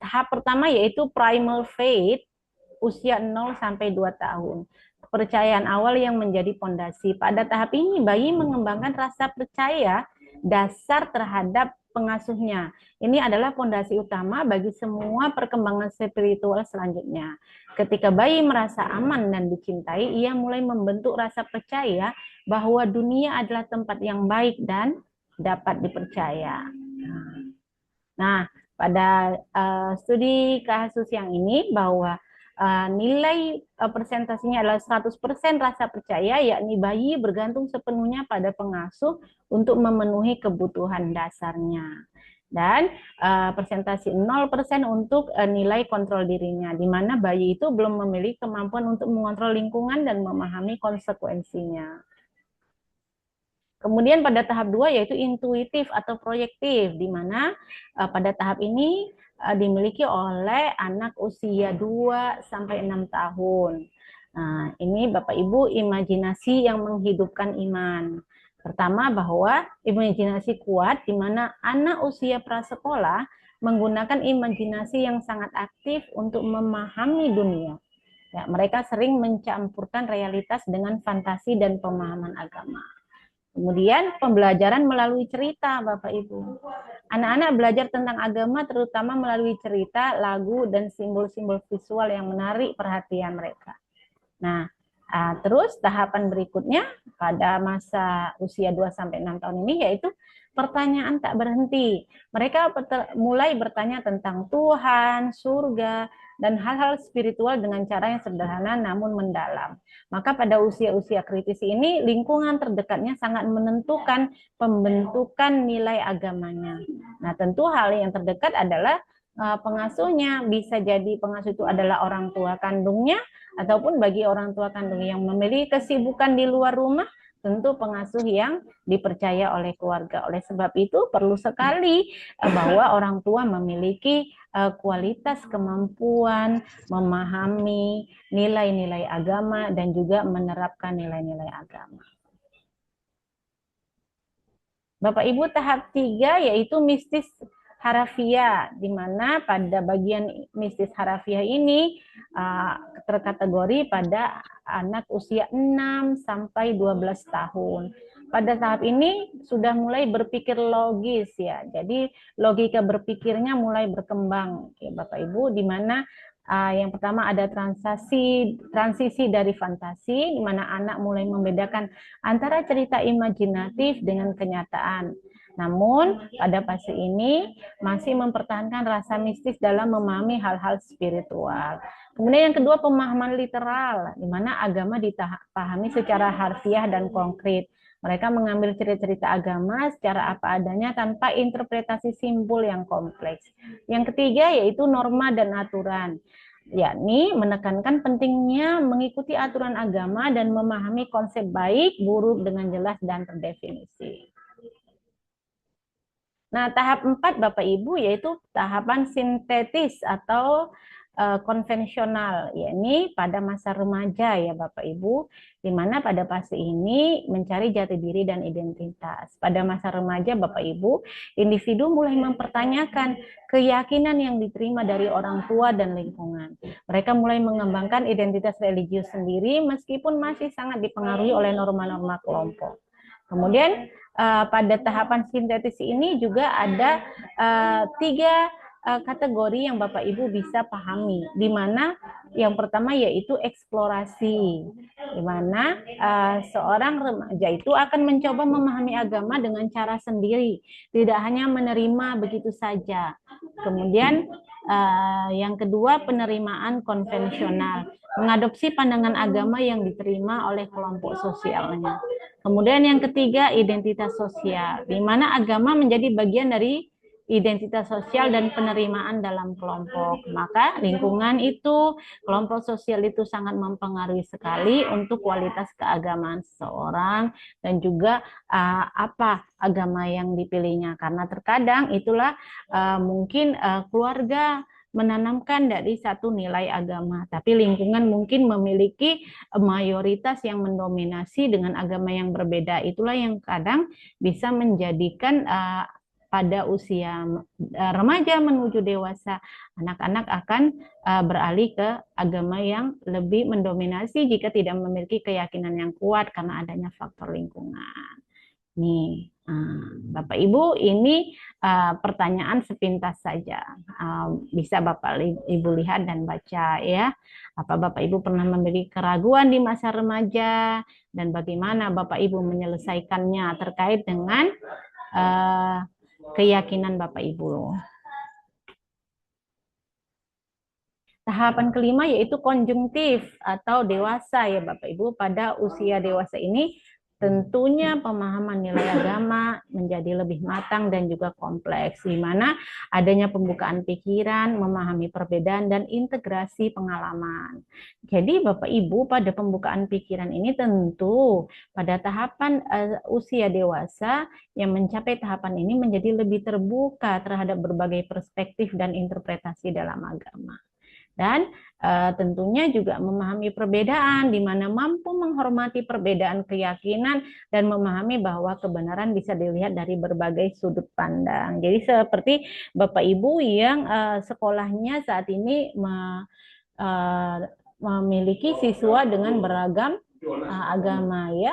Tahap pertama yaitu primal faith, usia 0 sampai 2 tahun. Kepercayaan awal yang menjadi pondasi. Pada tahap ini bayi mengembangkan rasa percaya dasar terhadap pengasuhnya. Ini adalah pondasi utama bagi semua perkembangan spiritual selanjutnya. Ketika bayi merasa aman dan dicintai, ia mulai membentuk rasa percaya bahwa dunia adalah tempat yang baik dan dapat dipercaya. Nah, pada studi kasus yang ini bahwa nilai persentasinya adalah 100% rasa percaya, yakni bayi bergantung sepenuhnya pada pengasuh untuk memenuhi kebutuhan dasarnya. Dan persentasi 0% untuk nilai kontrol dirinya, di mana bayi itu belum memiliki kemampuan untuk mengontrol lingkungan dan memahami konsekuensinya. Kemudian pada tahap 2 yaitu intuitif atau proyektif, di mana pada tahap ini dimiliki oleh anak usia 2 sampai 6 tahun. Nah, ini Bapak Ibu imajinasi yang menghidupkan iman. Pertama bahwa imajinasi kuat di mana anak usia prasekolah menggunakan imajinasi yang sangat aktif untuk memahami dunia. Ya, mereka sering mencampurkan realitas dengan fantasi dan pemahaman agama. Kemudian pembelajaran melalui cerita, Bapak Ibu. Anak-anak belajar tentang agama terutama melalui cerita, lagu, dan simbol-simbol visual yang menarik perhatian mereka. Nah, terus tahapan berikutnya pada masa usia 2-6 tahun ini yaitu pertanyaan tak berhenti. Mereka mulai bertanya tentang Tuhan, surga, dan hal-hal spiritual dengan cara yang sederhana namun mendalam. Maka pada usia-usia kritis ini, lingkungan terdekatnya sangat menentukan pembentukan nilai agamanya. Nah, tentu hal yang terdekat adalah pengasuhnya. Bisa jadi pengasuh itu adalah orang tua kandungnya, ataupun bagi orang tua kandung yang memiliki kesibukan di luar rumah, tentu pengasuh yang dipercaya oleh keluarga. Oleh sebab itu perlu sekali bahwa orang tua memiliki kualitas kemampuan memahami nilai-nilai agama dan juga menerapkan nilai-nilai agama. Bapak Ibu, tahap 3 yaitu mistis harafiah, di mana pada bagian mistis harafiah ini terkategori pada anak usia 6 sampai 12 tahun. Pada tahap ini sudah mulai berpikir logis ya. Jadi logika berpikirnya mulai berkembang ya Bapak Ibu, di mana yang pertama ada transisi dari fantasi, di mana anak mulai membedakan antara cerita imajinatif dengan kenyataan. Namun pada fase ini masih mempertahankan rasa mistis dalam memahami hal-hal spiritual. Kemudian yang kedua, pemahaman literal, di mana agama dipahami secara harfiah dan konkret. Mereka mengambil cerita-cerita agama secara apa adanya tanpa interpretasi simbol yang kompleks. Yang ketiga yaitu norma dan aturan, yakni menekankan pentingnya mengikuti aturan agama dan memahami konsep baik, buruk dengan jelas dan terdefinisi. Nah, tahap 4 Bapak Ibu yaitu tahapan sintetis atau konvensional, yakni pada masa remaja ya Bapak Ibu, di mana pada fase ini mencari jati diri dan identitas. Pada masa remaja Bapak Ibu, individu mulai mempertanyakan keyakinan yang diterima dari orang tua dan lingkungan. Mereka mulai mengembangkan identitas religius sendiri meskipun masih sangat dipengaruhi oleh norma-norma kelompok. Kemudian pada tahapan sintetis ini juga ada 3 kategori yang Bapak Ibu bisa pahami, di mana yang pertama yaitu eksplorasi, di mana seorang remaja itu akan mencoba memahami agama dengan cara sendiri, tidak hanya menerima begitu saja. Kemudian yang kedua, penerimaan konvensional, mengadopsi pandangan agama yang diterima oleh kelompok sosialnya. Kemudian yang ketiga, identitas sosial, di mana agama menjadi bagian dari identitas sosial dan penerimaan dalam kelompok. Maka lingkungan itu, kelompok sosial itu sangat mempengaruhi sekali untuk kualitas keagamaan seseorang dan juga apa agama yang dipilihnya. Karena terkadang itulah mungkin keluarga menanamkan dari satu nilai agama, tapi lingkungan mungkin memiliki mayoritas yang mendominasi dengan agama yang berbeda. Itulah yang kadang bisa menjadikan pada usia remaja menuju dewasa, anak-anak akan beralih ke agama yang lebih mendominasi jika tidak memiliki keyakinan yang kuat karena adanya faktor lingkungan. Nih, Bapak Ibu, ini pertanyaan sepintas saja. Bisa Bapak Ibu lihat dan baca ya. Apa Bapak Ibu pernah memiliki keraguan di masa remaja dan bagaimana Bapak Ibu menyelesaikannya terkait dengan keyakinan Bapak Ibu. Tahapan kelima yaitu konjungtif atau dewasa ya Bapak Ibu. Pada usia dewasa ini tentunya pemahaman nilai agama menjadi lebih matang dan juga kompleks, di mana adanya pembukaan pikiran, memahami perbedaan, dan integrasi pengalaman. Jadi Bapak Ibu, pada pembukaan pikiran ini tentu pada tahapan usia dewasa yang mencapai tahapan ini menjadi lebih terbuka terhadap berbagai perspektif dan interpretasi dalam agama. Dan tentunya juga memahami perbedaan, di mana mampu menghormati perbedaan keyakinan dan memahami bahwa kebenaran bisa dilihat dari berbagai sudut pandang. Jadi seperti Bapak Ibu yang sekolahnya saat ini memiliki siswa dengan beragam agama ya.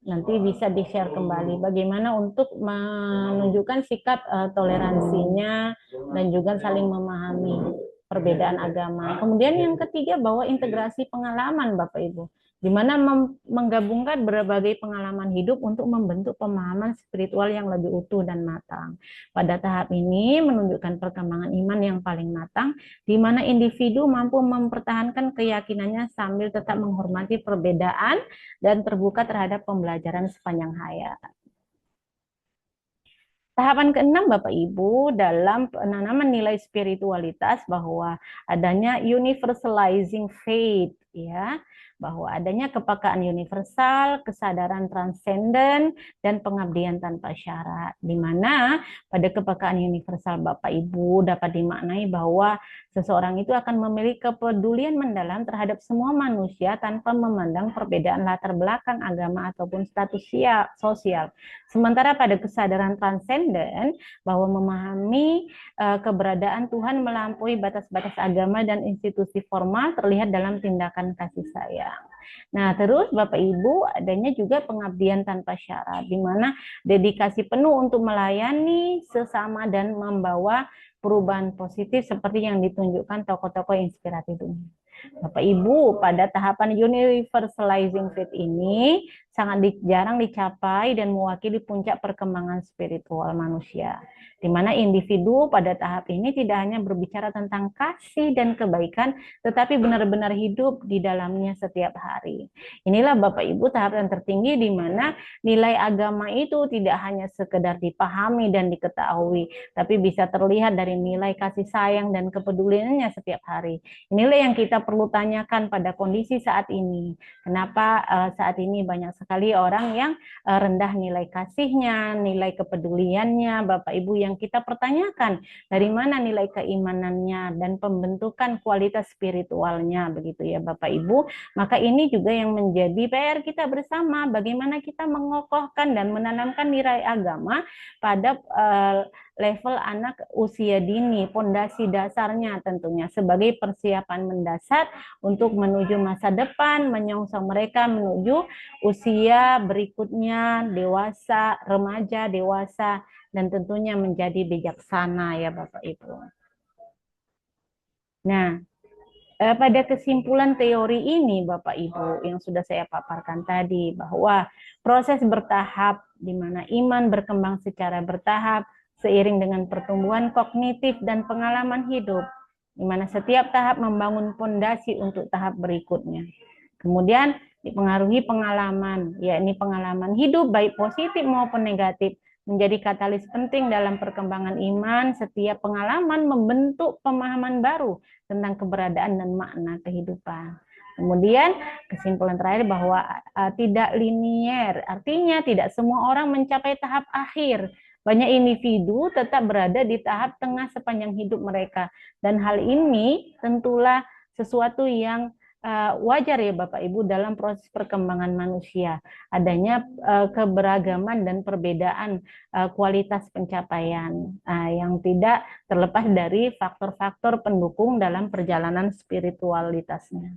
Nanti bisa di-share kembali bagaimana untuk menunjukkan sikap toleransinya dan juga saling memahami perbedaan agama. Kemudian yang ketiga, bahwa integrasi pengalaman Bapak Ibu, di mana menggabungkan berbagai pengalaman hidup untuk membentuk pemahaman spiritual yang lebih utuh dan matang. Pada tahap ini menunjukkan perkembangan iman yang paling matang, di mana individu mampu mempertahankan keyakinannya sambil tetap menghormati perbedaan dan terbuka terhadap pembelajaran sepanjang hayat. Tahapan keenam Bapak Ibu dalam penanaman nilai spiritualitas, bahwa adanya universalizing faith ya, bahwa adanya kepekaan universal, kesadaran transenden, dan pengabdian tanpa syarat, di mana pada kepekaan universal Bapak Ibu dapat dimaknai bahwa seseorang itu akan memiliki kepedulian mendalam terhadap semua manusia tanpa memandang perbedaan latar belakang agama ataupun status sosial. Sementara pada kesadaran transenden, bahwa memahami keberadaan Tuhan melampaui batas-batas agama dan institusi formal terlihat dalam tindakan kasih sayang. Nah, terus Bapak Ibu adanya juga pengabdian tanpa syarat, di mana dedikasi penuh untuk melayani sesama dan membawa perubahan positif seperti yang ditunjukkan tokoh-tokoh inspiratif dunia. Bapak Ibu, pada tahapan universalizing faith ini sangat jarang dicapai dan mewakili puncak perkembangan spiritual manusia, di mana individu pada tahap ini tidak hanya berbicara tentang kasih dan kebaikan, tetapi benar-benar hidup di dalamnya setiap hari. Inilah Bapak Ibu tahap yang tertinggi, di mana nilai agama itu tidak hanya sekedar dipahami dan diketahui, tapi bisa terlihat dari nilai kasih sayang dan kepeduliannya setiap hari. Inilah yang kita perlu tanyakan pada kondisi saat ini. Kenapa saat ini banyak sekali orang yang rendah nilai kasihnya, nilai kepeduliannya, Bapak Ibu, yang kita pertanyakan dari mana nilai keimanannya dan pembentukan kualitas spiritualnya, begitu ya Bapak Ibu. Maka ini juga yang menjadi PR kita bersama, bagaimana kita mengokohkan dan menanamkan nilai agama pada level anak usia dini, pondasi dasarnya tentunya sebagai persiapan mendasar untuk menuju masa depan, menyongsong mereka menuju usia berikutnya, dewasa, remaja, dewasa, dan tentunya menjadi bijaksana ya Bapak Ibu. Nah, pada kesimpulan teori ini Bapak Ibu yang sudah saya paparkan tadi, bahwa proses bertahap di mana iman berkembang secara bertahap seiring dengan pertumbuhan kognitif dan pengalaman hidup, di mana setiap tahap membangun fondasi untuk tahap berikutnya. Kemudian dipengaruhi pengalaman, yakni pengalaman hidup baik positif maupun negatif, menjadi katalis penting dalam perkembangan iman. Setiap pengalaman membentuk pemahaman baru tentang keberadaan dan makna kehidupan. Kemudian kesimpulan terakhir bahwa tidak linier, artinya tidak semua orang mencapai tahap akhir. Banyak individu tetap berada di tahap tengah sepanjang hidup mereka. Dan hal ini tentulah sesuatu yang wajar ya Bapak Ibu dalam proses perkembangan manusia. Adanya keberagaman dan perbedaan kualitas pencapaian yang tidak terlepas dari faktor-faktor pendukung dalam perjalanan spiritualitasnya.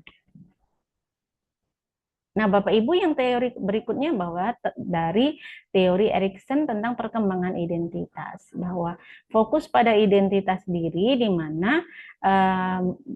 Nah, Bapak Ibu, yang teori berikutnya bahwa dari teori Erikson tentang perkembangan identitas, bahwa fokus pada identitas diri, di mana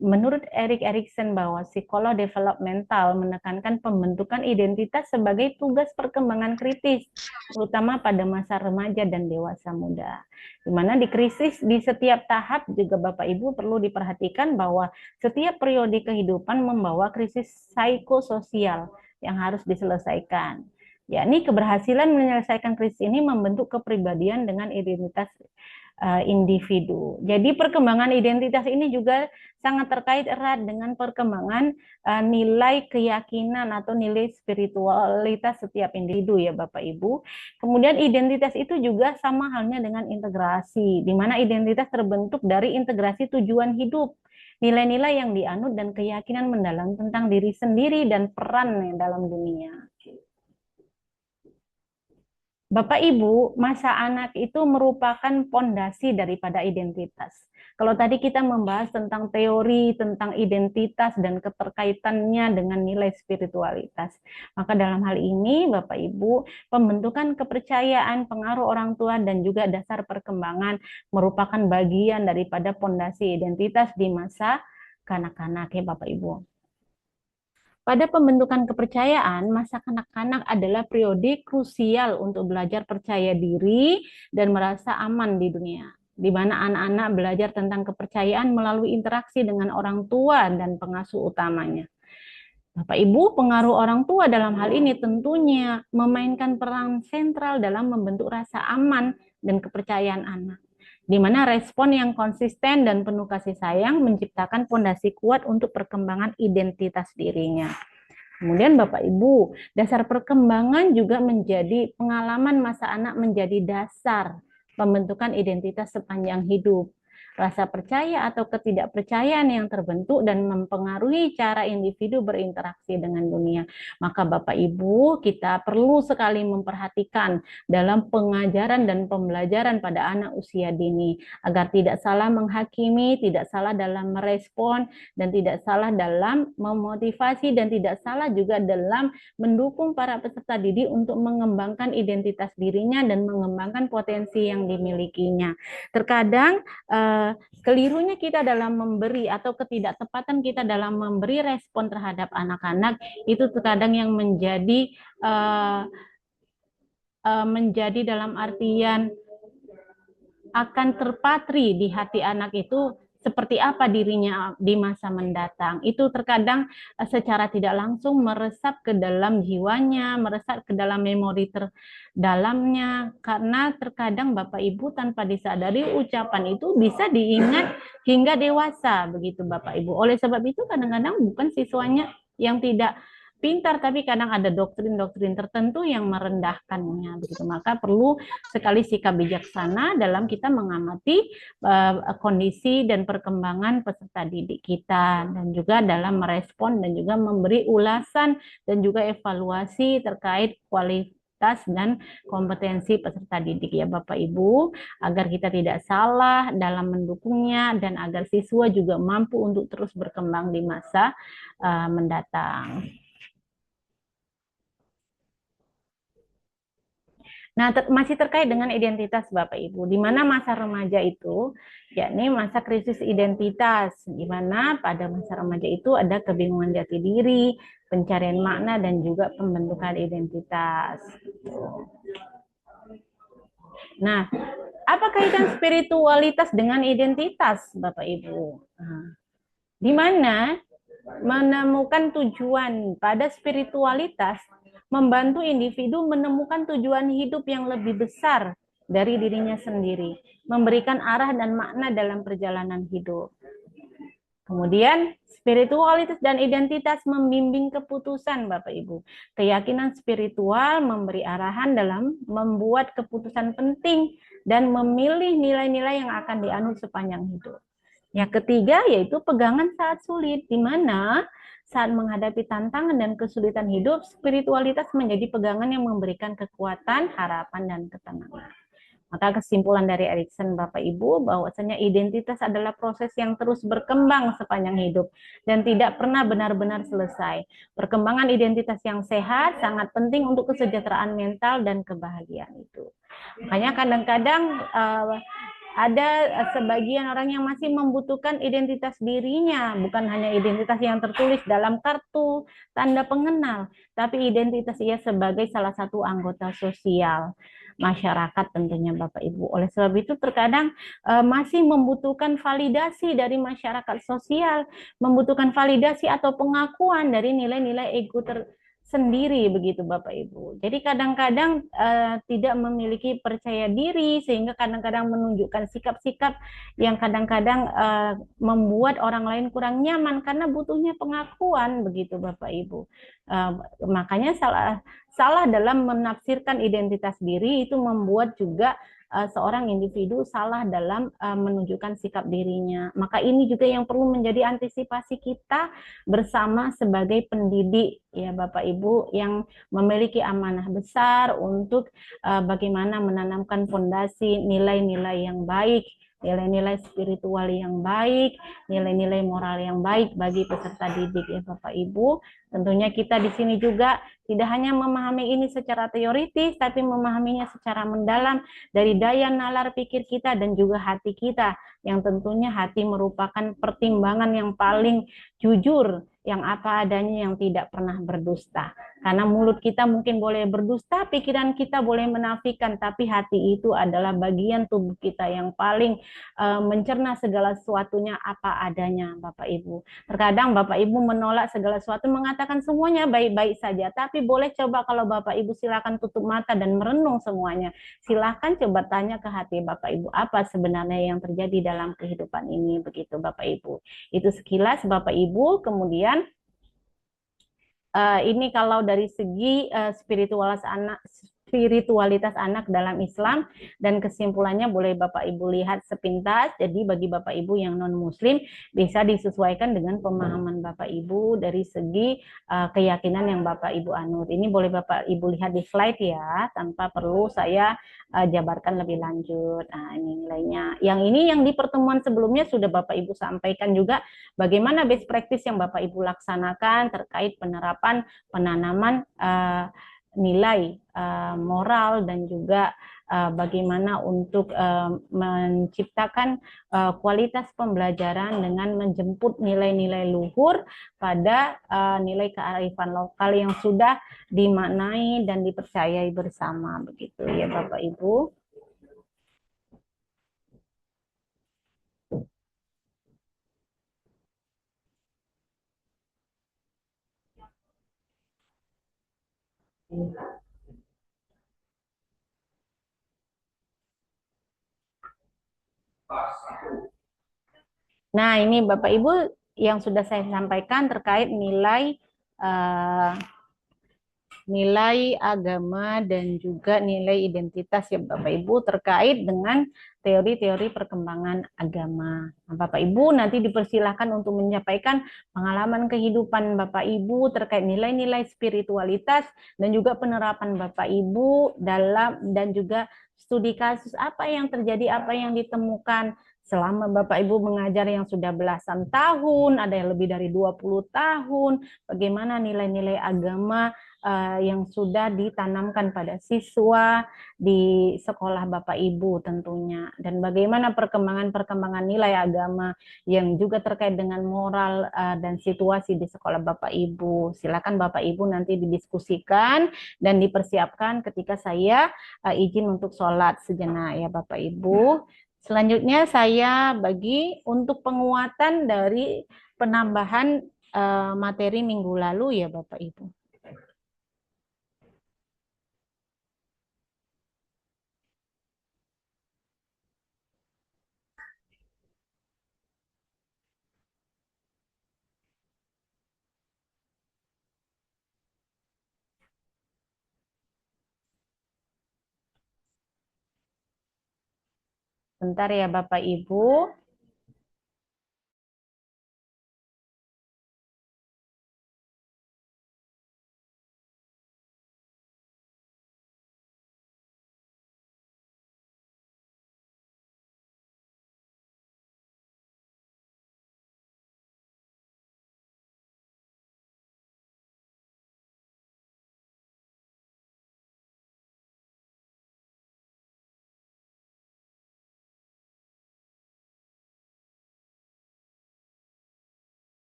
menurut Erik Erikson bahwa psikolog developmental menekankan pembentukan identitas sebagai tugas perkembangan kritis, terutama pada masa remaja dan dewasa muda. Di mana di krisis di setiap tahap juga Bapak Ibu perlu diperhatikan bahwa setiap periode kehidupan membawa krisis psikososial yang harus diselesaikan. Yakni keberhasilan menyelesaikan krisis ini membentuk kepribadian dengan identitas individu. Jadi perkembangan identitas ini juga sangat terkait erat dengan perkembangan nilai keyakinan atau nilai spiritualitas setiap individu ya Bapak Ibu. Kemudian identitas itu juga sama halnya dengan integrasi, di mana identitas terbentuk dari integrasi tujuan hidup, nilai-nilai yang dianut dan keyakinan mendalam tentang diri sendiri dan peran dalam dunia. Bapak Ibu, masa anak itu merupakan pondasi daripada identitas. Kalau tadi kita membahas tentang teori, tentang identitas dan keterkaitannya dengan nilai spiritualitas, maka dalam hal ini Bapak Ibu, pembentukan kepercayaan, pengaruh orang tua dan juga dasar perkembangan merupakan bagian daripada pondasi identitas di masa kanak-kanak ya Bapak Ibu. Pada pembentukan kepercayaan, masa kanak-kanak adalah periode krusial untuk belajar percaya diri dan merasa aman di dunia, di mana anak-anak belajar tentang kepercayaan melalui interaksi dengan orang tua dan pengasuh utamanya. Bapak Ibu, pengaruh orang tua dalam hal ini tentunya memainkan peran sentral dalam membentuk rasa aman dan kepercayaan anak, di mana respon yang konsisten dan penuh kasih sayang menciptakan fondasi kuat untuk perkembangan identitas dirinya. Kemudian Bapak Ibu, dasar perkembangan juga menjadi pengalaman masa anak menjadi dasar pembentukan identitas sepanjang hidup. Rasa percaya atau ketidakpercayaan yang terbentuk dan mempengaruhi cara individu berinteraksi dengan dunia. Maka Bapak Ibu, kita perlu sekali memperhatikan dalam pengajaran dan pembelajaran pada anak usia dini, agar tidak salah menghakimi, tidak salah dalam merespon, dan tidak salah dalam memotivasi, dan tidak salah juga dalam mendukung para peserta didik untuk mengembangkan identitas dirinya dan mengembangkan potensi yang dimilikinya. Terkadang kelirunya kita dalam memberi atau ketidaktepatan kita dalam memberi respon terhadap anak-anak itu terkadang yang menjadi dalam artian akan terpatri di hati anak itu seperti apa dirinya di masa mendatang. Itu terkadang secara tidak langsung meresap ke dalam jiwanya, meresap ke dalam memori terdalamnya, karena terkadang Bapak Ibu tanpa disadari ucapan itu bisa diingat hingga dewasa, begitu Bapak Ibu. Oleh sebab itu kadang-kadang bukan siswanya yang tidak pintar, tapi kadang ada doktrin-doktrin tertentu yang merendahkannya begitu. Maka perlu sekali sikap bijaksana dalam kita mengamati kondisi dan perkembangan peserta didik kita, dan juga dalam merespon dan juga memberi ulasan dan juga evaluasi terkait kualitas dan kompetensi peserta didik ya Bapak Ibu, agar kita tidak salah dalam mendukungnya dan agar siswa juga mampu untuk terus berkembang di masa mendatang. Nah, masih terkait dengan identitas Bapak Ibu, di mana masa remaja itu, yakni masa krisis identitas, di mana pada masa remaja itu ada kebingungan jati diri, pencarian makna, dan juga pembentukan identitas. Nah, apa kaitan spiritualitas dengan identitas Bapak Ibu? Nah, di mana menemukan tujuan pada spiritualitas membantu individu menemukan tujuan hidup yang lebih besar dari dirinya sendiri, memberikan arah dan makna dalam perjalanan hidup. Kemudian, spiritualitas dan identitas membimbing keputusan, Bapak Ibu. Keyakinan spiritual memberi arahan dalam membuat keputusan penting dan memilih nilai-nilai yang akan dianut sepanjang hidup. Yang ketiga yaitu pegangan saat sulit, di mana saat menghadapi tantangan dan kesulitan hidup, spiritualitas menjadi pegangan yang memberikan kekuatan, harapan, dan ketenangan. Maka kesimpulan dari Erikson Bapak Ibu, bahwasanya identitas adalah proses yang terus berkembang sepanjang hidup dan tidak pernah benar-benar selesai. Perkembangan identitas yang sehat sangat penting untuk kesejahteraan mental dan kebahagiaan itu. Makanya kadang-kadang ada sebagian orang yang masih membutuhkan identitas dirinya, bukan hanya identitas yang tertulis dalam kartu tanda pengenal, tapi identitas ia sebagai salah satu anggota sosial masyarakat tentunya Bapak Ibu. Oleh sebab itu terkadang masih membutuhkan validasi dari masyarakat sosial, membutuhkan validasi atau pengakuan dari nilai-nilai ego sendiri begitu Bapak Ibu. Jadi kadang-kadang tidak memiliki percaya diri sehingga kadang-kadang menunjukkan sikap-sikap yang kadang-kadang membuat orang lain kurang nyaman karena butuhnya pengakuan begitu Bapak Ibu. Makanya salah dalam menafsirkan identitas diri itu membuat juga seorang individu salah dalam menunjukkan sikap dirinya. Maka ini juga yang perlu menjadi antisipasi kita bersama sebagai pendidik ya Bapak Ibu yang memiliki amanah besar untuk bagaimana menanamkan fondasi nilai-nilai yang baik, nilai-nilai spiritual yang baik, nilai-nilai moral yang baik bagi peserta didik ya Bapak Ibu. Tentunya kita di sini juga tidak hanya memahami ini secara teoritis, tapi memahaminya secara mendalam dari daya nalar pikir kita dan juga hati kita, yang tentunya hati merupakan pertimbangan yang paling jujur, yang apa adanya, yang tidak pernah berdusta. Karena mulut kita mungkin boleh berdusta, pikiran kita boleh menafikan, tapi hati itu adalah bagian tubuh kita yang paling mencerna segala sesuatunya apa adanya, Bapak Ibu. Terkadang Bapak Ibu menolak segala sesuatu, mengatakan semuanya baik-baik saja, tapi boleh coba kalau Bapak Ibu silakan tutup mata dan merenung semuanya. Silakan coba tanya ke hati Bapak Ibu, apa sebenarnya yang terjadi dalam kehidupan ini, begitu Bapak Ibu. Itu sekilas Bapak Ibu. Kemudian ini kalau dari segi spiritualitas anak dalam Islam, dan kesimpulannya boleh Bapak Ibu lihat sepintas. Jadi bagi Bapak Ibu yang non muslim bisa disesuaikan dengan pemahaman Bapak Ibu dari segi keyakinan yang Bapak Ibu anut. Ini boleh Bapak Ibu lihat di slide ya, tanpa perlu saya jabarkan lebih lanjut. Nah, ini nilainya. Yang ini yang di pertemuan sebelumnya sudah Bapak Ibu sampaikan juga bagaimana best practice yang Bapak Ibu laksanakan terkait penanaman nilai moral dan juga bagaimana untuk menciptakan kualitas pembelajaran dengan menjemput nilai-nilai luhur pada nilai kearifan lokal yang sudah dimaknai dan dipercayai bersama, begitu ya Bapak Ibu. Nah, ini Bapak Ibu yang sudah saya sampaikan terkait nilai nilai agama dan juga nilai identitas ya Bapak Ibu terkait dengan teori-teori perkembangan agama. Nah, Bapak Ibu nanti dipersilahkan untuk menyampaikan pengalaman kehidupan Bapak Ibu terkait nilai-nilai spiritualitas dan juga penerapan Bapak Ibu dalam dan juga studi kasus apa yang terjadi, apa yang ditemukan selama Bapak Ibu mengajar yang sudah belasan tahun, ada yang lebih dari 20 tahun, bagaimana nilai-nilai agama yang sudah ditanamkan pada siswa di sekolah Bapak Ibu tentunya, dan bagaimana perkembangan nilai agama yang juga terkait dengan moral dan situasi di sekolah Bapak Ibu. Silakan Bapak Ibu nanti didiskusikan dan dipersiapkan ketika saya izin untuk sholat sejenak ya Bapak Ibu. Selanjutnya saya bagi untuk penguatan dari penambahan materi minggu lalu ya Bapak Ibu. Bentar ya Bapak Ibu.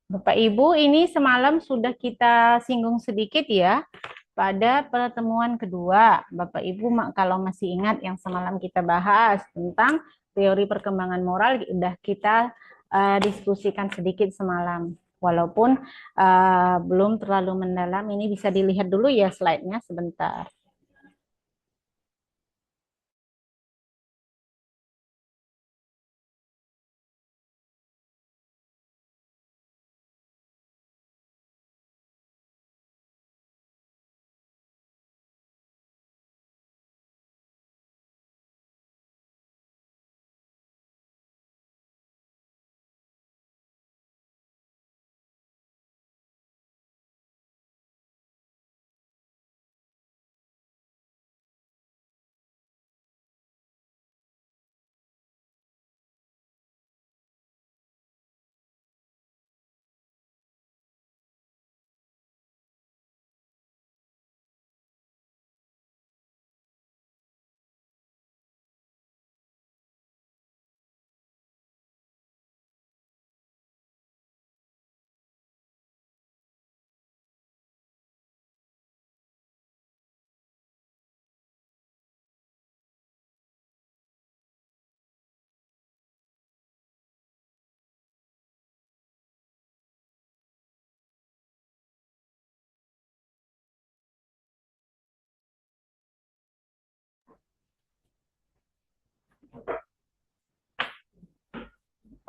Bapak Ibu, ini semalam sudah kita singgung sedikit ya pada pertemuan kedua. Bapak Ibu kalau masih ingat yang semalam kita bahas tentang teori perkembangan moral, sudah kita diskusikan sedikit semalam. Walaupun belum terlalu mendalam, ini bisa dilihat dulu ya slide-nya sebentar.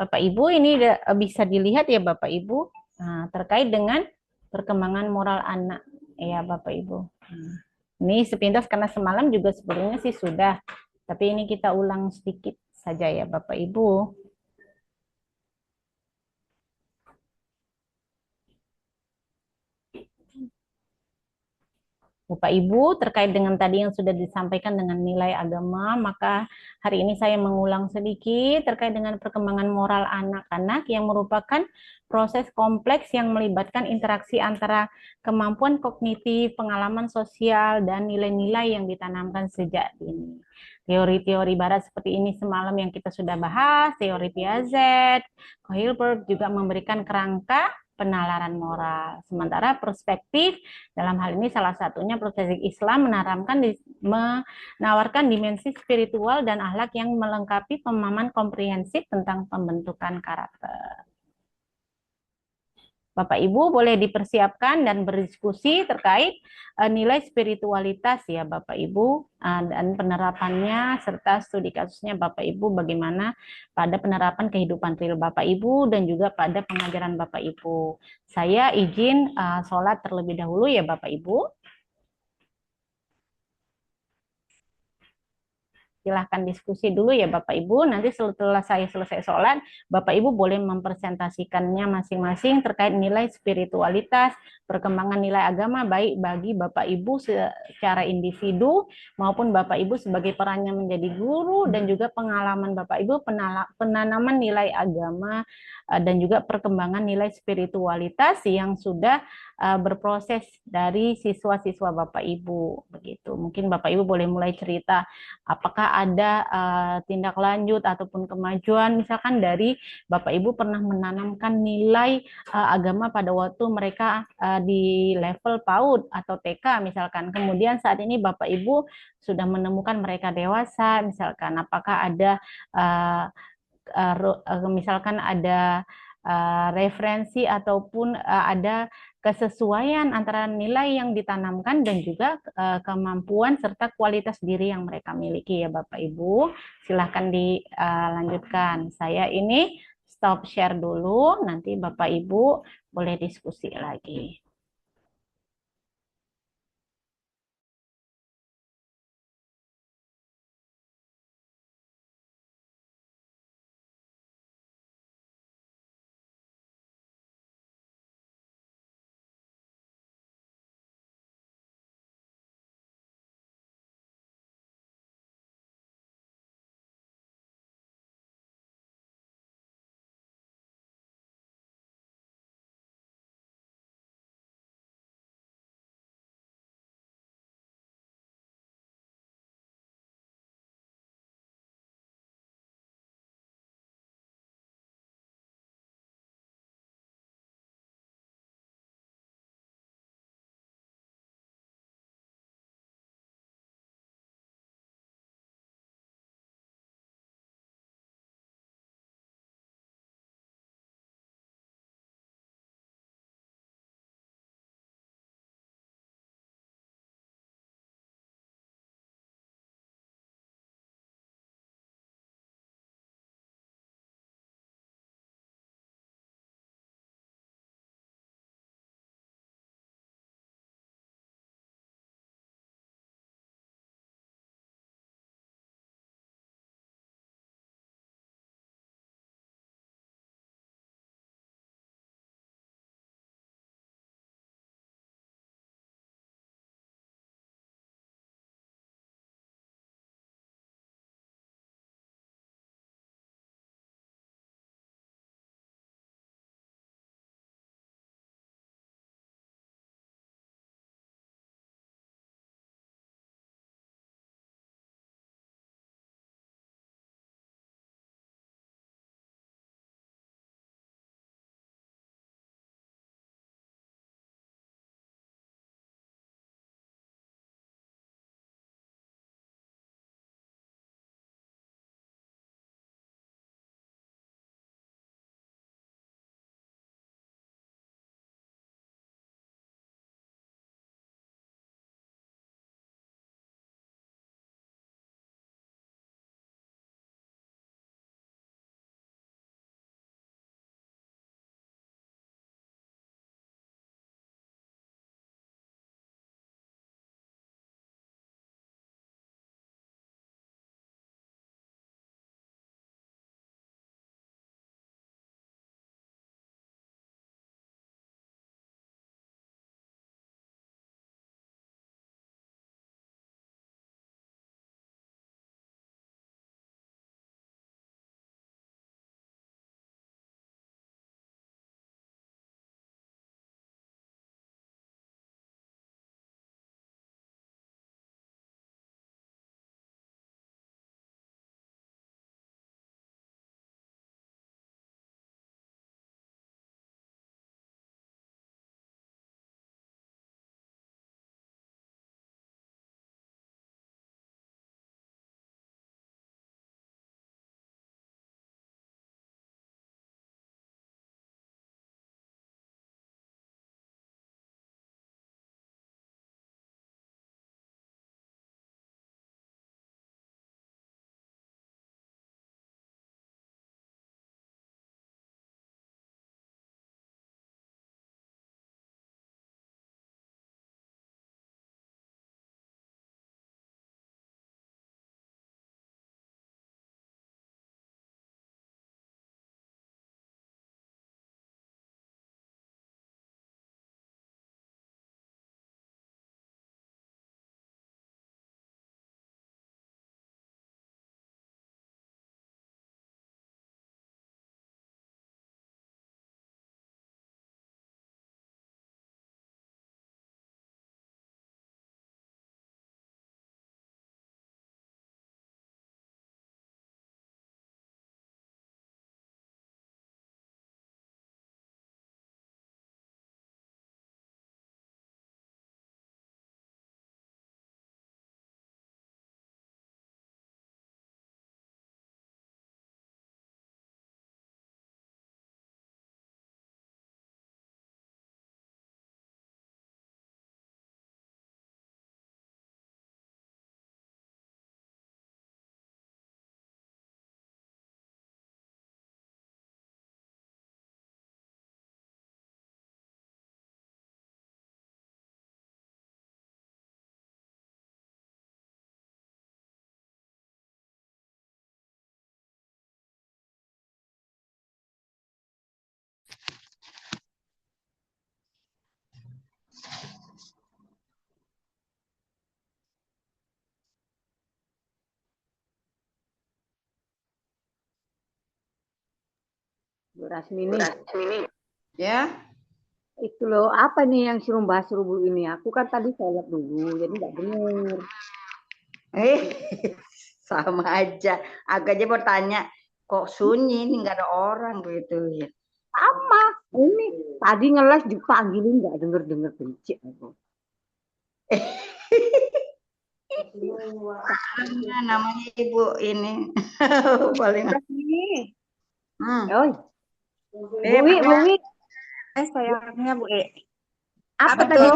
Bapak Ibu, ini bisa dilihat ya Bapak Ibu, terkait dengan perkembangan moral anak ya Bapak Ibu. Ini sepintas karena semalam juga sebelumnya sih sudah, tapi ini kita ulang sedikit saja ya Bapak Ibu. Bapak Ibu, terkait dengan tadi yang sudah disampaikan dengan nilai agama, maka hari ini saya mengulang sedikit terkait dengan perkembangan moral anak-anak yang merupakan proses kompleks yang melibatkan interaksi antara kemampuan kognitif, pengalaman sosial, dan nilai-nilai yang ditanamkan sejak dini. Teori-teori barat seperti ini semalam yang kita sudah bahas, teori Piaget, Kohlberg juga memberikan kerangka penalaran moral. Sementara perspektif dalam hal ini salah satunya perspektif Islam menawarkan dimensi spiritual dan akhlak yang melengkapi pemahaman komprehensif tentang pembentukan karakter. Bapak Ibu boleh dipersiapkan dan berdiskusi terkait nilai spiritualitas ya Bapak Ibu, dan penerapannya serta studi kasusnya Bapak Ibu bagaimana pada penerapan kehidupan real Bapak Ibu dan juga pada pengajaran Bapak Ibu. Saya izin sholat terlebih dahulu ya Bapak Ibu. Silahkan diskusi dulu ya Bapak Ibu. Nanti setelah saya selesai sholat, Bapak Ibu boleh mempresentasikannya masing-masing terkait nilai spiritualitas, perkembangan nilai agama baik bagi Bapak Ibu secara individu maupun Bapak Ibu sebagai perannya menjadi guru dan juga pengalaman Bapak Ibu penanaman nilai agama dan juga perkembangan nilai spiritualitas yang sudah berproses dari siswa-siswa Bapak Ibu begitu. Mungkin Bapak Ibu boleh mulai cerita apakah ada tindak lanjut ataupun kemajuan misalkan dari Bapak Ibu pernah menanamkan nilai agama pada waktu mereka di level PAUD atau TK misalkan. Kemudian saat ini Bapak Ibu sudah menemukan mereka dewasa misalkan. Apakah ada misalkan ada referensi ataupun ada kesesuaian antara nilai yang ditanamkan dan juga kemampuan serta kualitas diri yang mereka miliki ya Bapak Ibu. Silahkan dilanjutkan. Saya ini stop share dulu, nanti Bapak Ibu boleh diskusi lagi. Bu Rasmini. Ya, itu loh, apa nih yang suruh bahas suruh ini? Aku kan tadi sholat dulu, jadi nggak dengar. Sama aja. Aku aja mau tanya, kok sunyi ini nggak ada orang gitu ya. Sama, ini tadi ngeles dipanggilin nggak denger benci aku. Sama, namanya ibu ini paling. Ini. Oh, Bu Wi, Sayangnya Bu apa tadi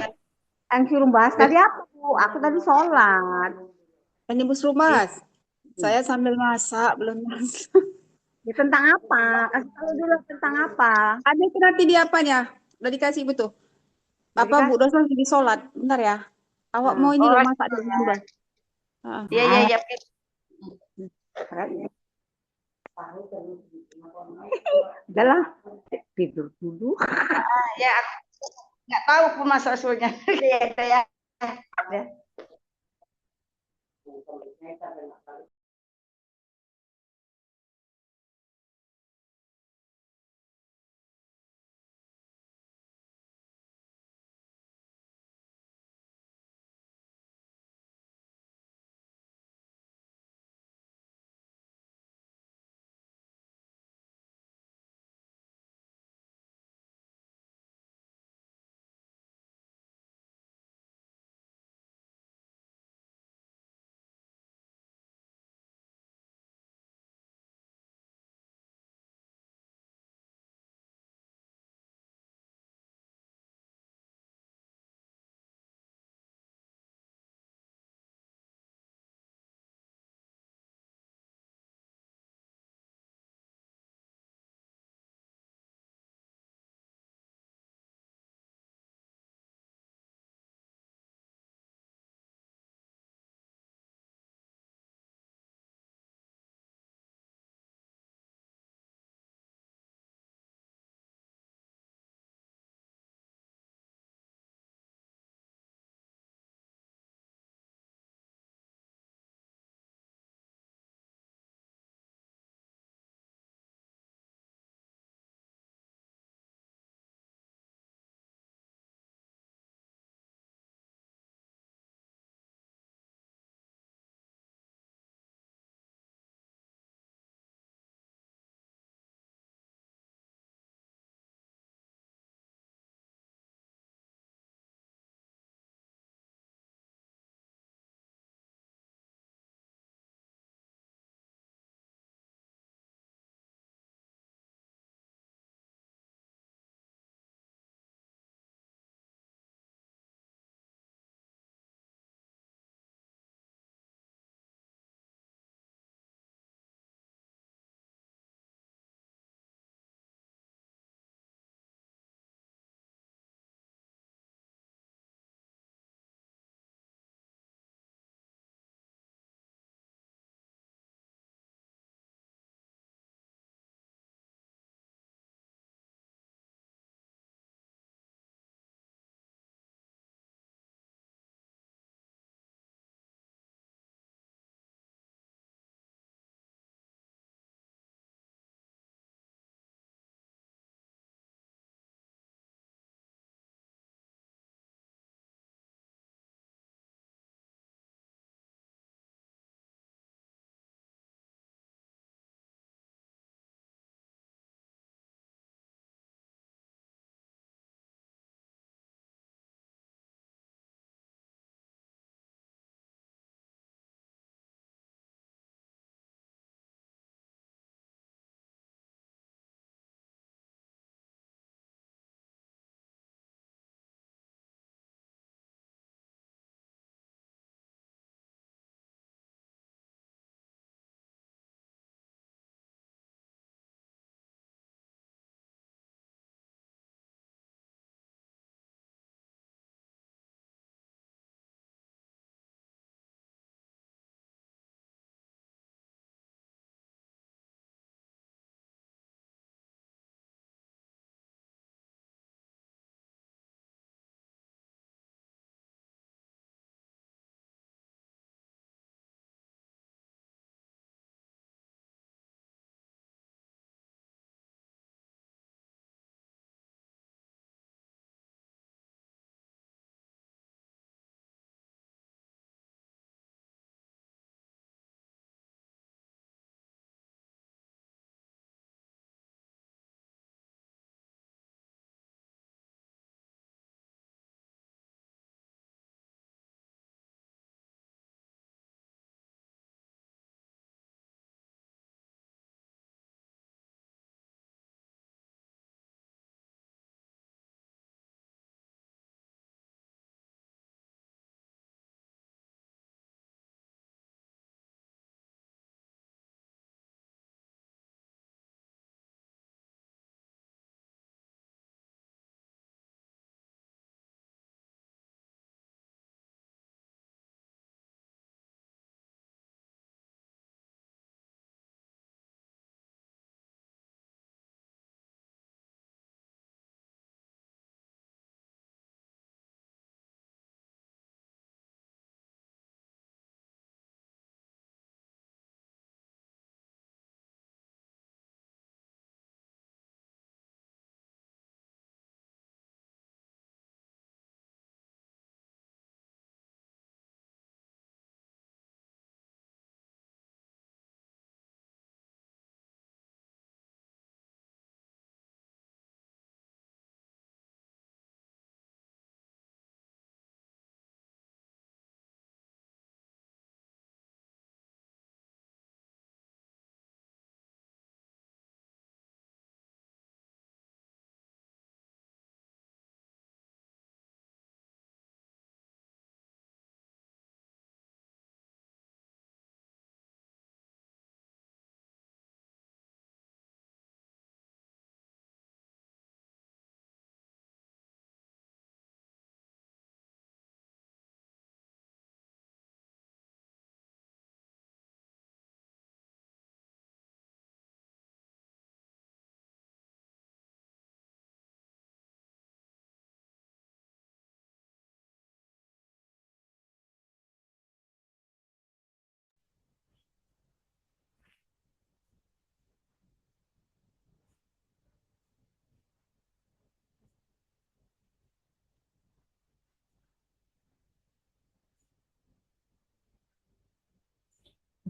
yang suruh bahas tadi apa Bu? Aku tadi sholat. Penebus rumah. Saya sambil masak, belum masak. Ya, tentang apa? Kasih tahu dulu tentang apa? Ada itu nanti di apanya? Udah dikasih Ibu tuh. Apa Bu Dosa lagi sholat? Bentar ya. Awak mau ini loh masak dulu. Iya, iya, iya. Udahlah, tidur dulu. Ya, aku nggak tahu pun masak-masaknya. Ya.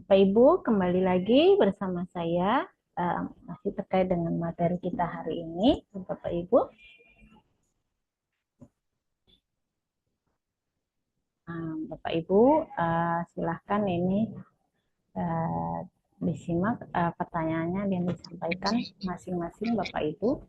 Bapak Ibu, kembali lagi bersama saya masih terkait dengan materi kita hari ini, Bapak Ibu. Bapak Ibu, silahkan ini disimak pertanyaannya yang disampaikan masing-masing Bapak Ibu.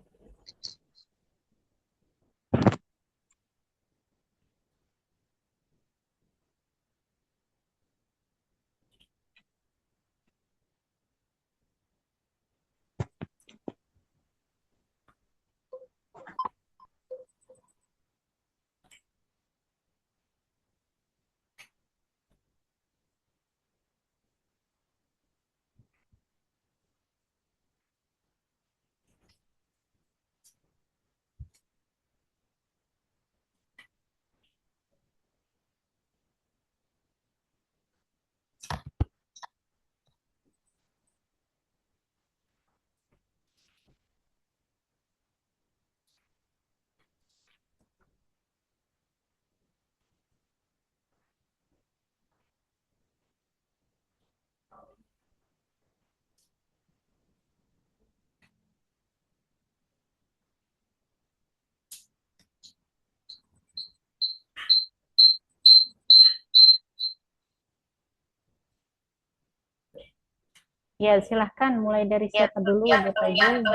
Ya, silahkan mulai dari siapa dulu, Bapak Ibu.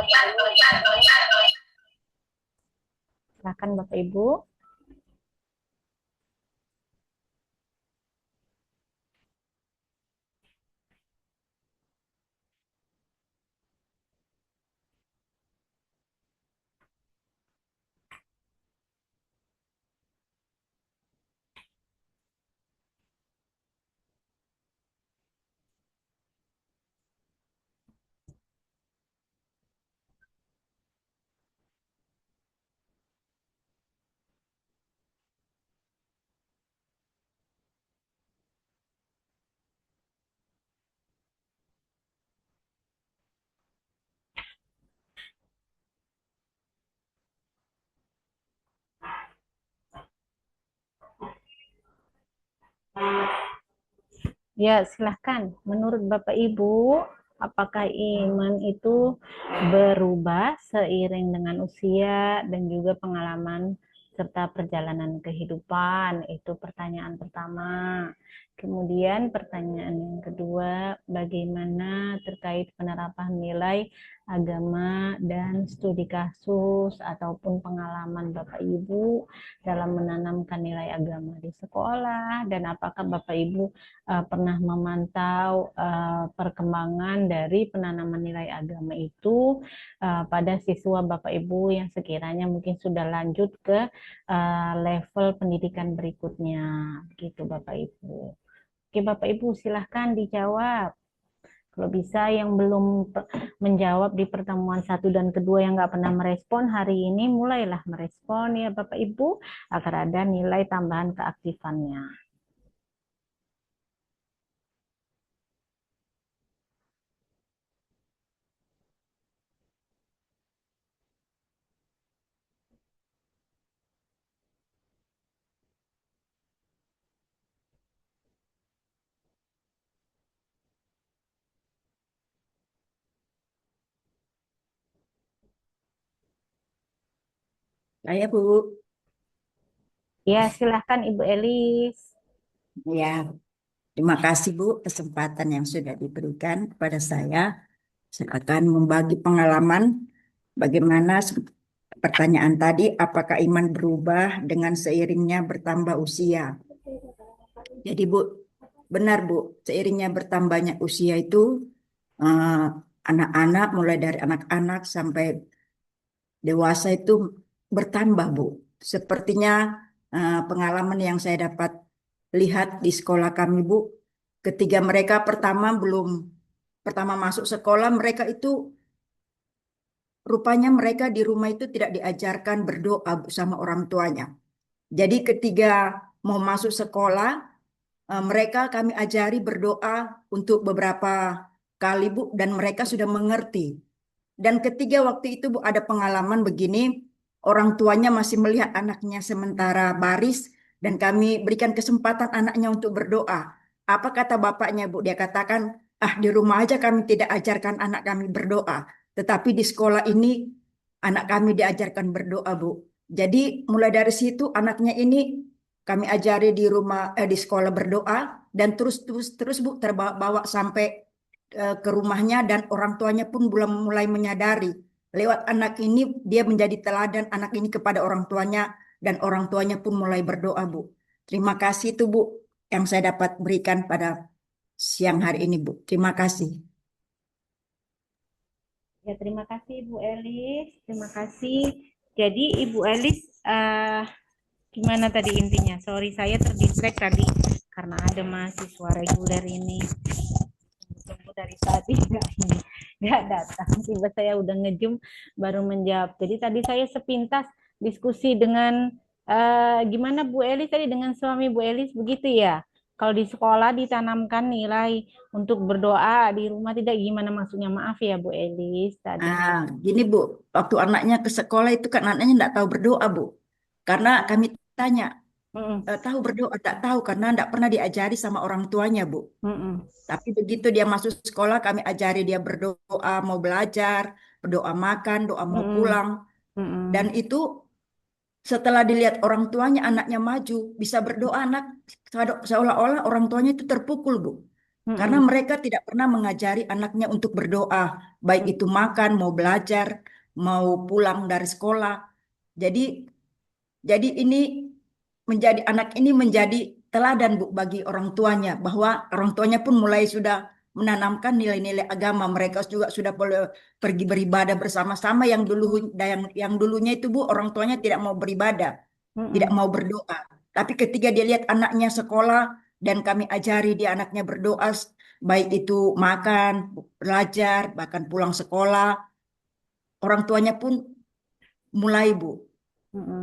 Silahkan Bapak Ibu. Ya, silahkan. Menurut Bapak Ibu, apakah iman itu berubah seiring dengan usia dan juga pengalaman serta perjalanan kehidupan? Itu pertanyaan pertama. Kemudian pertanyaan yang kedua, bagaimana terkait penerapan nilai agama dan studi kasus ataupun pengalaman Bapak Ibu dalam menanamkan nilai agama di sekolah, dan apakah Bapak Ibu pernah memantau perkembangan dari penanaman nilai agama itu pada siswa Bapak Ibu yang sekiranya mungkin sudah lanjut ke level pendidikan berikutnya, gitu Bapak Ibu. Oke Bapak Ibu, silahkan dijawab. Kalau bisa yang belum menjawab di pertemuan 1 dan kedua yang nggak pernah merespon, hari ini mulailah merespon ya Bapak Ibu, agar ada nilai tambahan keaktifannya. Saya Bu. Ya, silahkan Ibu Elis. Ya, terima kasih Bu kesempatan yang sudah diberikan kepada saya. Saya akan membagi pengalaman bagaimana pertanyaan tadi, apakah iman berubah dengan seiringnya bertambah usia? Jadi Bu, benar Bu, seiringnya bertambahnya usia itu anak-anak mulai dari anak-anak sampai dewasa itu bertambah Bu. Sepertinya pengalaman yang saya dapat lihat di sekolah kami Bu, ketika mereka pertama masuk sekolah, mereka itu rupanya mereka di rumah itu tidak diajarkan berdoa sama orang tuanya. Jadi ketika mau masuk sekolah, mereka kami ajari berdoa untuk beberapa kali Bu, dan mereka sudah mengerti. Dan ketiga waktu itu Bu, ada pengalaman begini, orang tuanya masih melihat anaknya sementara baris, dan kami berikan kesempatan anaknya untuk berdoa. apa kata bapaknya, Bu? Dia katakan, ah di rumah aja kami tidak ajarkan anak kami berdoa. Tetapi di sekolah ini anak kami diajarkan berdoa, Bu. Jadi mulai dari situ anaknya ini kami ajari di rumah, di sekolah berdoa dan terus Bu terbawa sampai ke rumahnya dan orang tuanya pun belum mulai menyadari. Lewat anak ini dia menjadi teladan anak ini kepada orang tuanya dan orang tuanya pun mulai berdoa, Bu. Terima kasih itu, Bu, yang saya dapat berikan pada siang hari ini, Bu. Terima kasih. Ya, terima kasih Ibu Elis. Terima kasih. Jadi Ibu Elis, gimana tadi intinya? Sorry, saya terdistract tadi karena ada mahasiswa reguler ini. Tunggu dari tadi nggak datang. Tiba saya udah ngejum baru menjawab. Jadi tadi saya sepintas diskusi dengan gimana Bu Elis tadi dengan suami Bu Elis begitu ya. Kalau di sekolah ditanamkan nilai untuk berdoa, di rumah tidak, gimana maksudnya? Maaf ya Bu Elis tadi. Gini Bu, waktu anaknya ke sekolah itu kan anaknya enggak tahu berdoa, Bu. Karena kami tanya, tahu berdoa? Tak tahu karena enggak pernah diajari sama orang tuanya, Bu. Tapi begitu dia masuk sekolah, kami ajari dia berdoa, mau belajar, berdoa makan, doa mau pulang. Dan itu setelah dilihat orang tuanya, anaknya maju, bisa berdoa, anak seolah-olah orang tuanya itu terpukul, Bu. Karena mereka tidak pernah mengajari anaknya untuk berdoa, baik itu makan, mau belajar, mau pulang dari sekolah. Jadi ini anak ini menjadi teladan, Bu, bagi orang tuanya, bahwa orang tuanya pun mulai sudah menanamkan nilai-nilai agama. Mereka juga sudah boleh pergi beribadah bersama-sama yang dulunya itu, Bu, orang tuanya tidak mau beribadah, tidak mau berdoa. Tapi ketika dia lihat anaknya sekolah dan kami ajari dia anaknya berdoa, baik itu makan, belajar, bahkan pulang sekolah, orang tuanya pun mulai, Bu.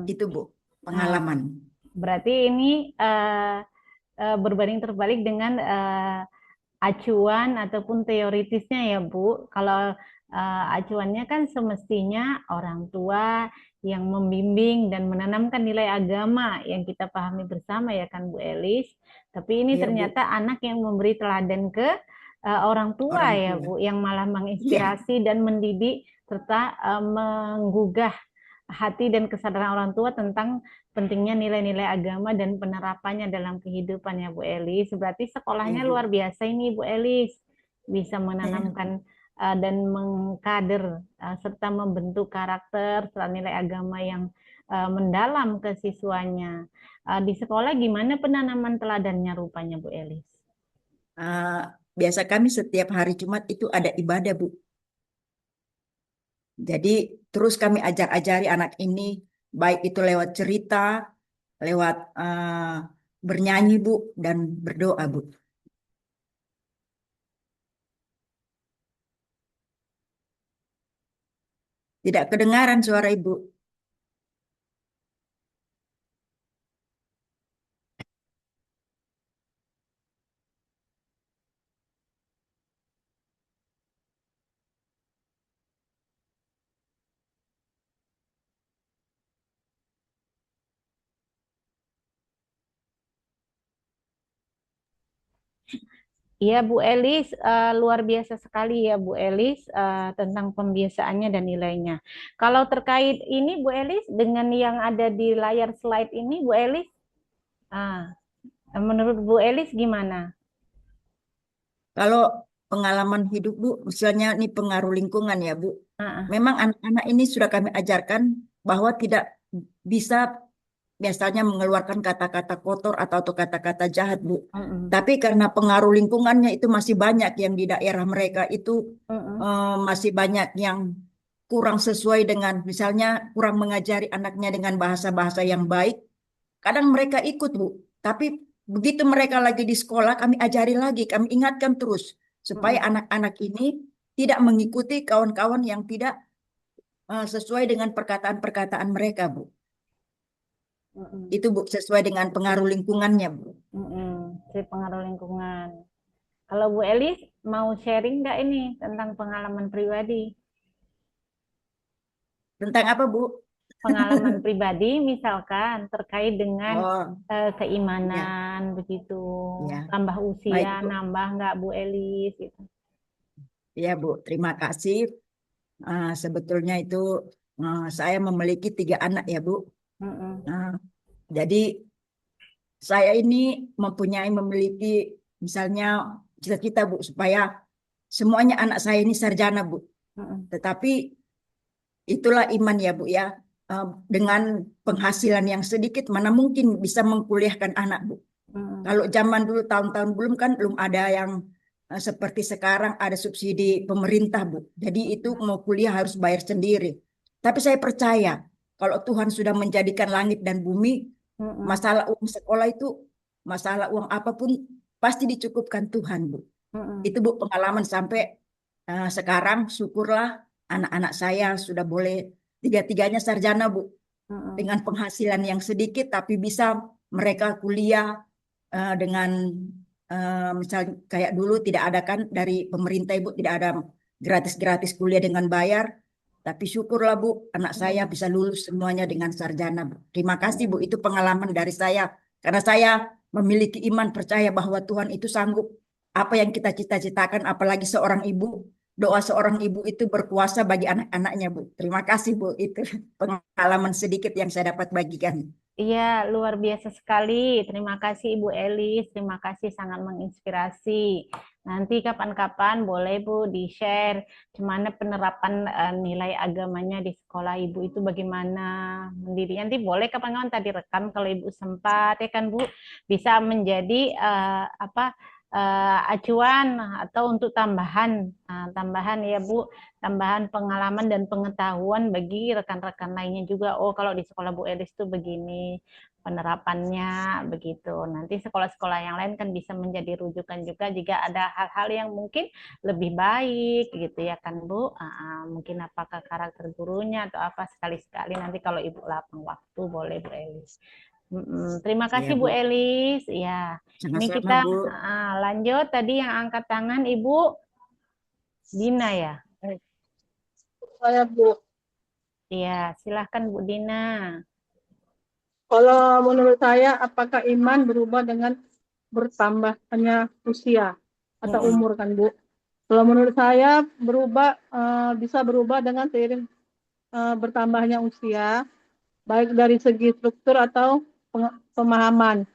Itu, Bu, pengalaman. Berarti ini berbanding terbalik dengan acuan ataupun teoritisnya ya Bu. Kalau acuannya kan semestinya orang tua yang membimbing dan menanamkan nilai agama yang kita pahami bersama ya kan Bu Elis. Tapi ini ternyata anak yang memberi teladan ke orang tua ya Bu, yang malah menginspirasi dan mendidik serta menggugah hati dan kesadaran orang tua tentang pentingnya nilai-nilai agama dan penerapannya dalam kehidupan ya Bu Elis. Berarti sekolahnya luar biasa ini Bu Elis, bisa menanamkan dan mengkader serta membentuk karakter serta nilai agama yang mendalam ke siswanya. Di sekolah gimana penanaman teladannya rupanya Bu Elis? Biasa kami setiap hari Jumat itu ada ibadah, Bu. Jadi terus kami ajari anak ini, baik itu lewat cerita, lewat bernyanyi, Bu, dan berdoa, Bu. Tidak kedengaran suara Ibu. Iya Bu Elis, luar biasa sekali ya Bu Elis tentang pembiasaannya dan nilainya. Kalau terkait ini Bu Elis dengan yang ada di layar slide ini Bu Elis, menurut Bu Elis gimana? Kalau pengalaman hidup, Bu, misalnya ini pengaruh lingkungan ya, Bu. Memang anak-anak ini sudah kami ajarkan bahwa tidak bisa biasanya mengeluarkan kata-kata kotor atau kata-kata jahat, Bu. Tapi karena pengaruh lingkungannya itu masih banyak yang di daerah mereka itu masih banyak yang kurang sesuai dengan, misalnya kurang mengajari anaknya dengan bahasa-bahasa yang baik. Kadang mereka ikut, Bu. Tapi begitu mereka lagi di sekolah, kami ajari lagi, kami ingatkan terus supaya anak-anak ini tidak mengikuti kawan-kawan yang tidak sesuai dengan perkataan-perkataan mereka, Bu. Itu, Bu, sesuai dengan pengaruh lingkungannya, Bu. Pengaruh lingkungan. Kalau Bu Elis mau sharing nggak ini tentang pengalaman pribadi? Tentang apa, Bu? pengalaman pribadi, misalkan terkait dengan Oh, ya, keimanan begitu, ya. tambah Baik, usia, Bu. nambah nggak Bu Elis gitu. Ya, Bu. Terima kasih. Sebetulnya itu saya memiliki 3 anak ya, Bu. Mm-mm. Jadi saya ini memiliki misalnya cita-cita, Bu, supaya semuanya anak saya ini sarjana, Bu. Mm-mm. Tetapi itulah iman ya, Bu ya. Dengan penghasilan yang sedikit, mana mungkin bisa mengkuliahkan anak, Bu. Mm-mm. Kalau zaman dulu tahun-tahun belum ada yang seperti sekarang ada subsidi pemerintah, Bu. Jadi itu mau kuliah harus bayar sendiri. Tapi saya percaya kalau Tuhan sudah menjadikan langit dan bumi, Mm-mm. masalah uang sekolah itu, masalah uang apapun pasti dicukupkan Tuhan, Bu. Mm-mm. Itu, Bu, pengalaman sampai sekarang syukurlah anak-anak saya sudah boleh tiga-tiganya sarjana, Bu. Mm-mm. Dengan penghasilan yang sedikit tapi bisa mereka kuliah dengan misalnya kayak dulu tidak ada kan dari pemerintah, Ibu, tidak ada gratis-gratis kuliah dengan bayar. Tapi syukurlah, Bu, anak saya bisa lulus semuanya dengan sarjana, Bu. Terima kasih, Bu. Itu pengalaman dari saya. Karena saya memiliki iman percaya bahwa Tuhan itu sanggup apa yang kita cita-citakan, apalagi seorang ibu. Doa seorang ibu itu berkuasa bagi anak-anaknya, Bu. Terima kasih, Bu. Itu pengalaman sedikit yang saya dapat bagikan. Iya, luar biasa sekali. Terima kasih Ibu Elis. Terima kasih, sangat menginspirasi. Nanti kapan-kapan boleh Bu di-share gimana penerapan nilai agamanya di sekolah Ibu itu bagaimana mendiri. Nanti boleh kapan-kapan tadi rekam kalau Ibu sempat ya kan Bu, bisa menjadi acuan atau untuk tambahan ya Bu, tambahan pengalaman dan pengetahuan bagi rekan-rekan lainnya juga. Oh, kalau di sekolah Bu Elis tuh begini penerapannya begitu. Nanti sekolah-sekolah yang lain kan bisa menjadi rujukan juga jika ada hal-hal yang mungkin lebih baik gitu ya kan Bu. Mungkin apakah karakter gurunya atau apa, sekali-sekali nanti kalau Ibu lapang waktu boleh Bu Elis. Terima Iya, kasih Bu Bu. Elis. Ya, ini Sama-sama, kita Bu. lanjut. Tadi yang angkat tangan Ibu Dina ya. Saya, Bu. Iya, silahkan Bu Dina. Kalau menurut saya, apakah iman berubah dengan bertambahnya usia atau umur kan, Bu? Kalau menurut saya bisa berubah dengan seiring bertambahnya usia, baik dari segi struktur atau pemahaman.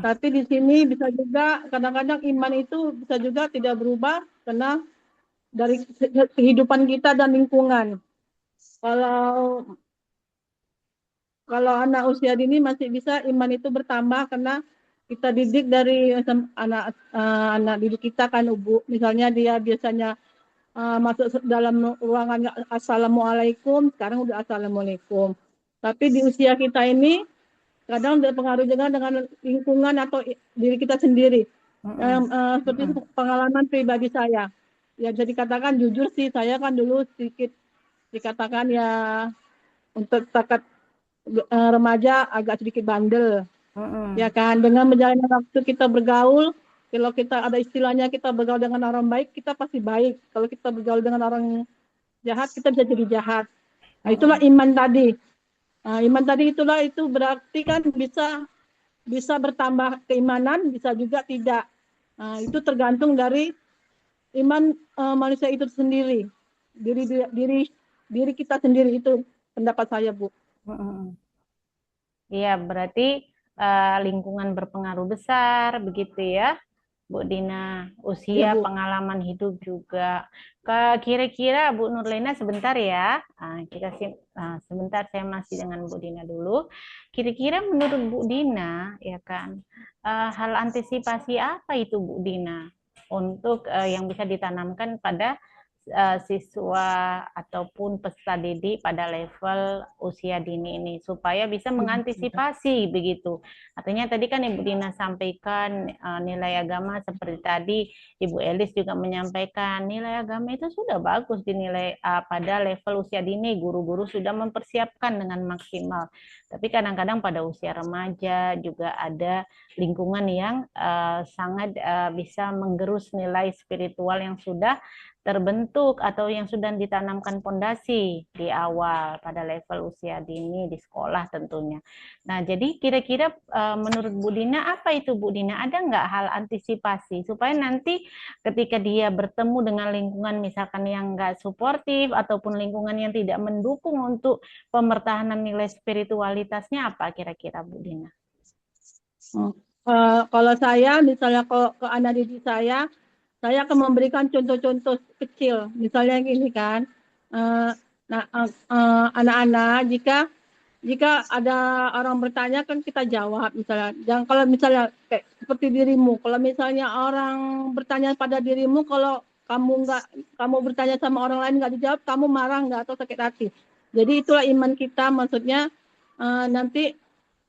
Tapi di sini bisa juga kadang-kadang iman itu bisa juga tidak berubah karena dari kehidupan kita dan lingkungan. Kalau anak usia dini masih bisa iman itu bertambah karena kita didik dari anak didik kita kan, Bu. Misalnya dia biasanya masuk dalam ruangan assalamualaikum, sekarang udah assalamualaikum. Tapi di usia kita ini kadang berpengaruh juga dengan lingkungan atau diri kita sendiri. Seperti pengalaman pribadi saya. Ya bisa dikatakan jujur sih, saya kan dulu sedikit dikatakan ya untuk takat remaja agak sedikit bandel. Ya kan, dengan menjalani waktu kita bergaul, kalau kita ada istilahnya kita bergaul dengan orang baik, kita pasti baik. Kalau kita bergaul dengan orang jahat, kita bisa jadi jahat. Nah, itulah iman tadi. Iman tadi itu berarti kan bisa bertambah keimanan, bisa juga tidak. Itu tergantung dari iman manusia itu sendiri, diri kita sendiri, itu pendapat saya, Bu. Iya, berarti lingkungan berpengaruh besar begitu ya, Bu Dina. Usia, Ya, Bu. pengalaman hidup juga. Kira-kira Bu Nurlena sebentar ya. Sebentar, saya masih dengan Bu Dina dulu. Kira-kira menurut Bu Dina ya kan, hal antisipasi apa itu Bu Dina untuk yang bisa ditanamkan pada siswa ataupun peserta didik pada level usia dini ini supaya bisa mengantisipasi begitu. Artinya tadi kan Ibu Dina sampaikan nilai agama seperti tadi Ibu Elis juga menyampaikan nilai agama itu sudah bagus dinilai pada level usia dini, guru-guru sudah mempersiapkan dengan maksimal. Tapi kadang-kadang pada usia remaja juga ada lingkungan yang sangat bisa menggerus nilai spiritual yang sudah terbentuk atau yang sudah ditanamkan pondasi di awal pada level usia dini di sekolah tentunya. Nah, jadi kira-kira menurut Bu Dina apa itu Bu Dina? Ada nggak hal antisipasi supaya nanti ketika dia bertemu dengan lingkungan misalkan yang nggak suportif ataupun lingkungan yang tidak mendukung untuk pemertahanan nilai spiritualitasnya apa kira-kira Bu Dina? Kalau saya misalnya ke anak didik saya akan memberikan contoh-contoh kecil. Misalnya gini kan, anak-anak jika ada orang bertanya kan kita jawab misalnya. Jangan kalau misalnya kayak seperti dirimu, kalau misalnya orang bertanya pada dirimu, kalau kamu bertanya sama orang lain nggak dijawab, kamu marah nggak atau sakit hati. Jadi itulah iman kita, maksudnya nanti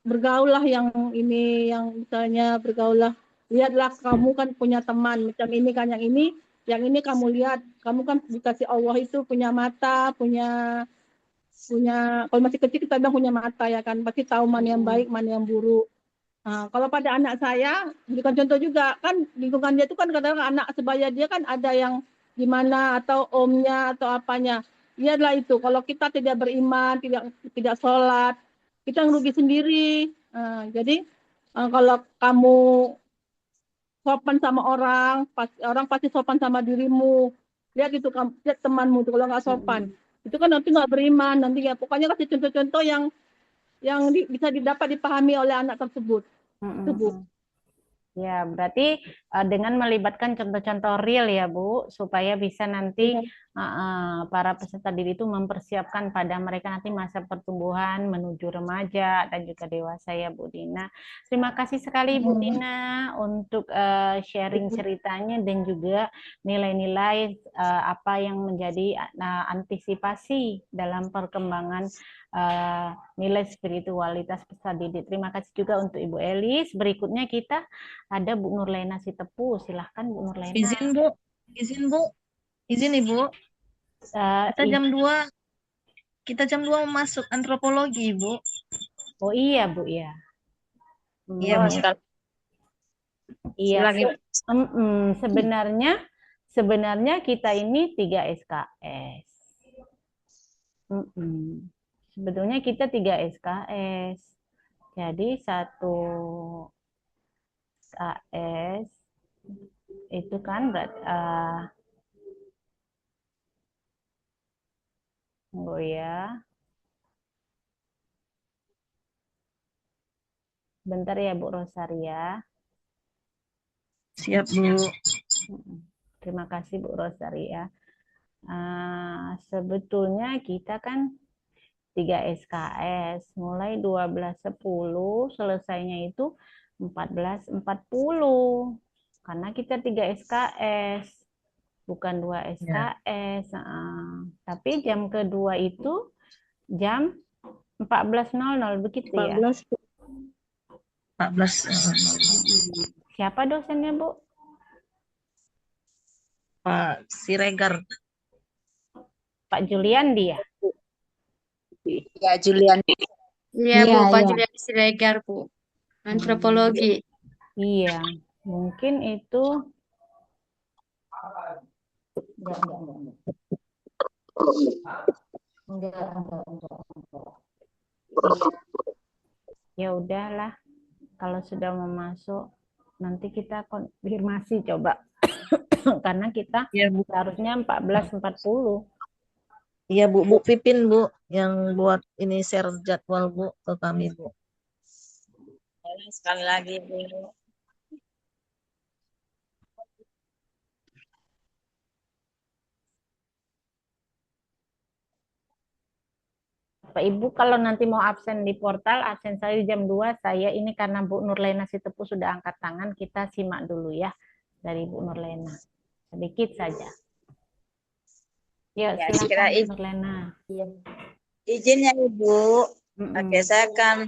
bergaullah yang ini, yang misalnya bergaullah, lihatlah kamu kan punya teman macam ini kan, yang ini kamu lihat, kamu kan dikasih Allah itu punya mata, punya kalau masih kecil kita bilang punya mata ya kan, pasti tahu mana yang baik mana yang buruk. Nah, kalau pada anak saya berikan contoh juga kan, lingkungan dia itu kan kadang-kadang anak sebaya dia kan ada yang gimana atau omnya atau apanya. Lihatlah itu, kalau kita tidak beriman, tidak sholat, kita ngerugi sendiri. Jadi kalau kamu sopan sama orang pasti sopan sama dirimu. Lihat itu, lihat temanmu itu kalau nggak sopan, itu kan nanti nggak beriman nanti ya. Pokoknya kasih contoh-contoh yang bisa dapat dipahami oleh anak tersebut. Ya, berarti dengan melibatkan contoh-contoh real ya Bu, supaya bisa nanti para peserta didik itu mempersiapkan pada mereka nanti masa pertumbuhan menuju remaja dan juga dewasa ya Bu Dina. Terima kasih sekali Bu Dina untuk sharing ceritanya dan juga nilai-nilai apa yang menjadi antisipasi dalam perkembangan nilai spiritualitas peserta didik. Terima kasih juga untuk Ibu Elis. Berikutnya kita ada Bu Nurlena Sitepu. Silahkan Bu Nurlena. Izin Bu, izin Ibu. Kita jam 2 masuk antropologi Ibu. Oh iya Bu ya. Iya Bu. Iya. Sebenarnya kita ini 3 SKS. Sebetulnya kita 3 SKS. Jadi 1 SKS itu kan berarti bentar ya Bu Rosaria. Siap Bu. Terima kasih Bu Rosaria. Sebetulnya kita kan 3 SKS, mulai 12.10, selesainya itu 14.40. Karena kita 3 SKS, bukan 2 SKS. Tapi jam kedua itu jam 14.00, begitu ya? 14. Siapa dosennya, Bu? Pak Siregar. Pak Julian dia? Ya, Julian. Iya, Bu, Pak Julian Siregar, Bu. Antropologi. Iya, mungkin itu enggak. Ya udahlah, kalau sudah mau masuk nanti kita konfirmasi coba. Karena kita harusnya 14.40. Iya Bu, Bu Pipin Bu yang buat ini share jadwal Bu ke kami Bu. Sekali lagi Bu. Pak Ibu kalau nanti mau absen di portal, absen saya di jam 2, saya ini karena Bu Nurlena Sitepu sudah angkat tangan, kita simak dulu ya dari Bu Nurlena. Sedikit saja. Ya, silakan Bu Nurlena. Izin ya Ibu. Oke, saya kan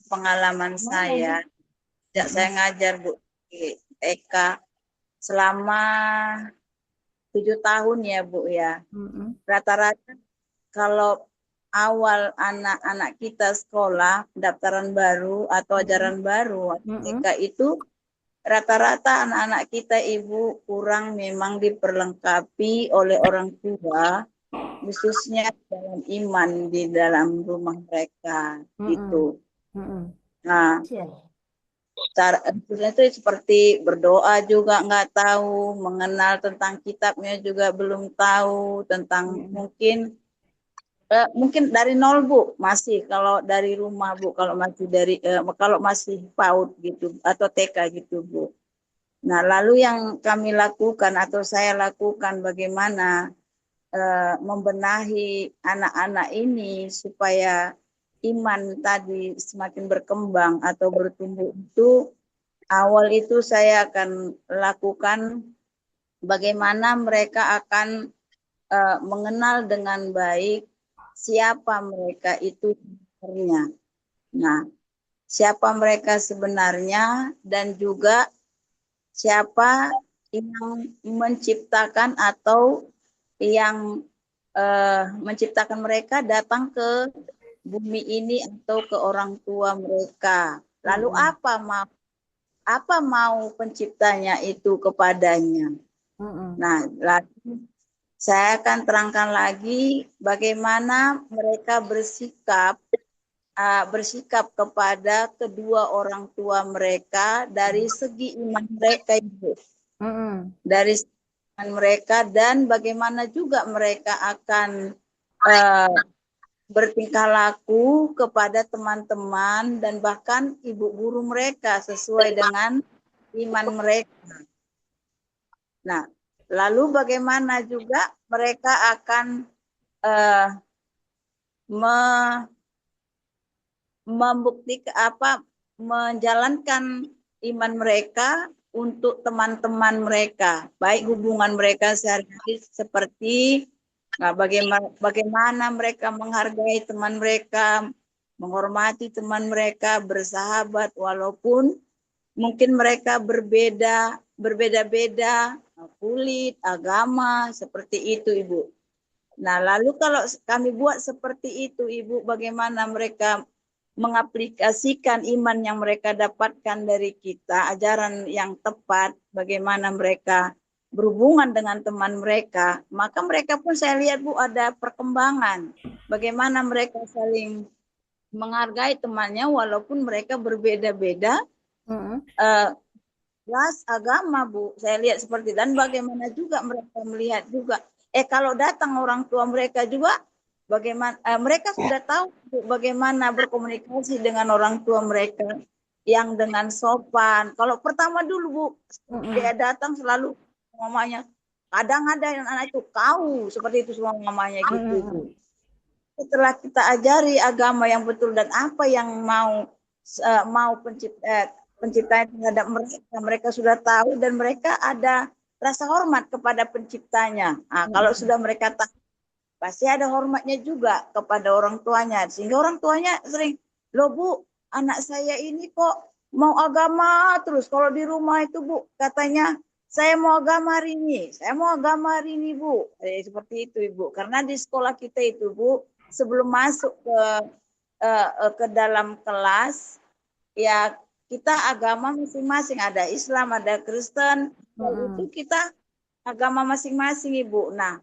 pengalaman saya. Sejak saya ngajar Bu di TK selama 7 tahun ya Bu ya. Rata-rata kalau awal anak-anak kita sekolah pendaftaran baru atau ajaran baru TK itu rata-rata anak-anak kita Ibu kurang memang diperlengkapi oleh orang tua, khususnya dalam iman di dalam rumah mereka gitu. Nah, cara itu seperti berdoa juga nggak tahu, mengenal tentang kitabnya juga belum tahu, tentang mungkin dari nol Bu, masih kalau dari rumah Bu, kalau masih kalau masih PAUD gitu atau TK gitu Bu. Nah, lalu yang kami lakukan atau saya lakukan bagaimana membenahi anak-anak ini supaya iman tadi semakin berkembang atau bertumbuh itu, awal itu saya akan lakukan bagaimana mereka akan mengenal dengan baik siapa mereka itu sebenarnya. Nah, siapa mereka sebenarnya dan juga siapa yang menciptakan atau yang menciptakan mereka datang ke bumi ini atau ke orang tua mereka. Lalu apa mau penciptanya itu kepadanya? Nah, lalu saya akan terangkan lagi bagaimana mereka bersikap kepada kedua orang tua mereka dari segi iman mereka Ibu. Dari segi iman mereka dan bagaimana juga mereka akan bertingkah laku kepada teman-teman dan bahkan ibu guru mereka sesuai dengan iman mereka. Nah, lalu bagaimana juga mereka akan menjalankan iman mereka untuk teman-teman mereka, baik hubungan mereka sehari-hari seperti bagaimana mereka menghargai teman mereka, menghormati teman mereka, bersahabat walaupun mungkin mereka berbeda-beda kulit, agama, seperti itu Ibu. Nah, lalu kalau kami buat seperti itu Ibu, bagaimana mereka mengaplikasikan iman yang mereka dapatkan dari kita, ajaran yang tepat, bagaimana mereka berhubungan dengan teman mereka, maka mereka pun saya lihat Bu ada perkembangan. Bagaimana mereka saling menghargai temannya walaupun mereka berbeda-beda ras, agama Bu. Saya lihat seperti dan bagaimana juga mereka melihat juga kalau datang orang tua mereka juga bagaimana mereka sudah tahu bagaimana berkomunikasi dengan orang tua mereka yang dengan sopan. Kalau pertama dulu Bu, dia datang selalu mamanya. Kadang ada yang anak itu kau seperti itu semua mamanya gitu Bu. Setelah kita ajari agama yang betul dan apa yang mau pencipta terhadap mereka sudah tahu dan mereka ada rasa hormat kepada penciptanya. Nah, kalau sudah mereka tahu pasti ada hormatnya juga kepada orang tuanya. Sehingga orang tuanya sering, loh Bu, anak saya ini kok mau agama terus. Kalau di rumah itu Bu, katanya, saya mau agama hari ini. Saya mau agama hari ini Bu. Seperti itu Ibu. Karena di sekolah kita itu Bu, sebelum masuk ke dalam kelas, ya kita agama masing-masing. Ada Islam, ada Kristen. Itu kita agama masing-masing Ibu. Nah,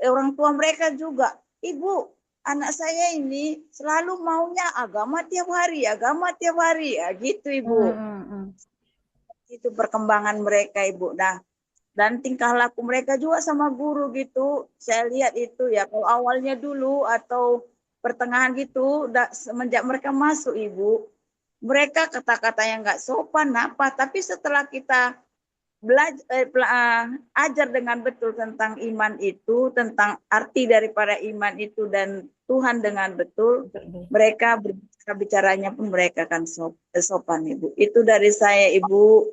orang tua mereka juga, Ibu, anak saya ini selalu maunya agama tiap hari, ya, gitu Ibu. Itu perkembangan mereka Ibu. Nah, dan tingkah laku mereka juga sama guru gitu. Saya lihat itu ya, kalau awalnya dulu atau pertengahan gitu, semenjak mereka masuk Ibu, mereka kata-kata yang nggak sopan apa, tapi setelah kita ajar dengan betul tentang iman itu, tentang arti daripada iman itu dan Tuhan dengan betul, mereka bicaranya pun mereka akan sopan Ibu. Itu dari saya Ibu.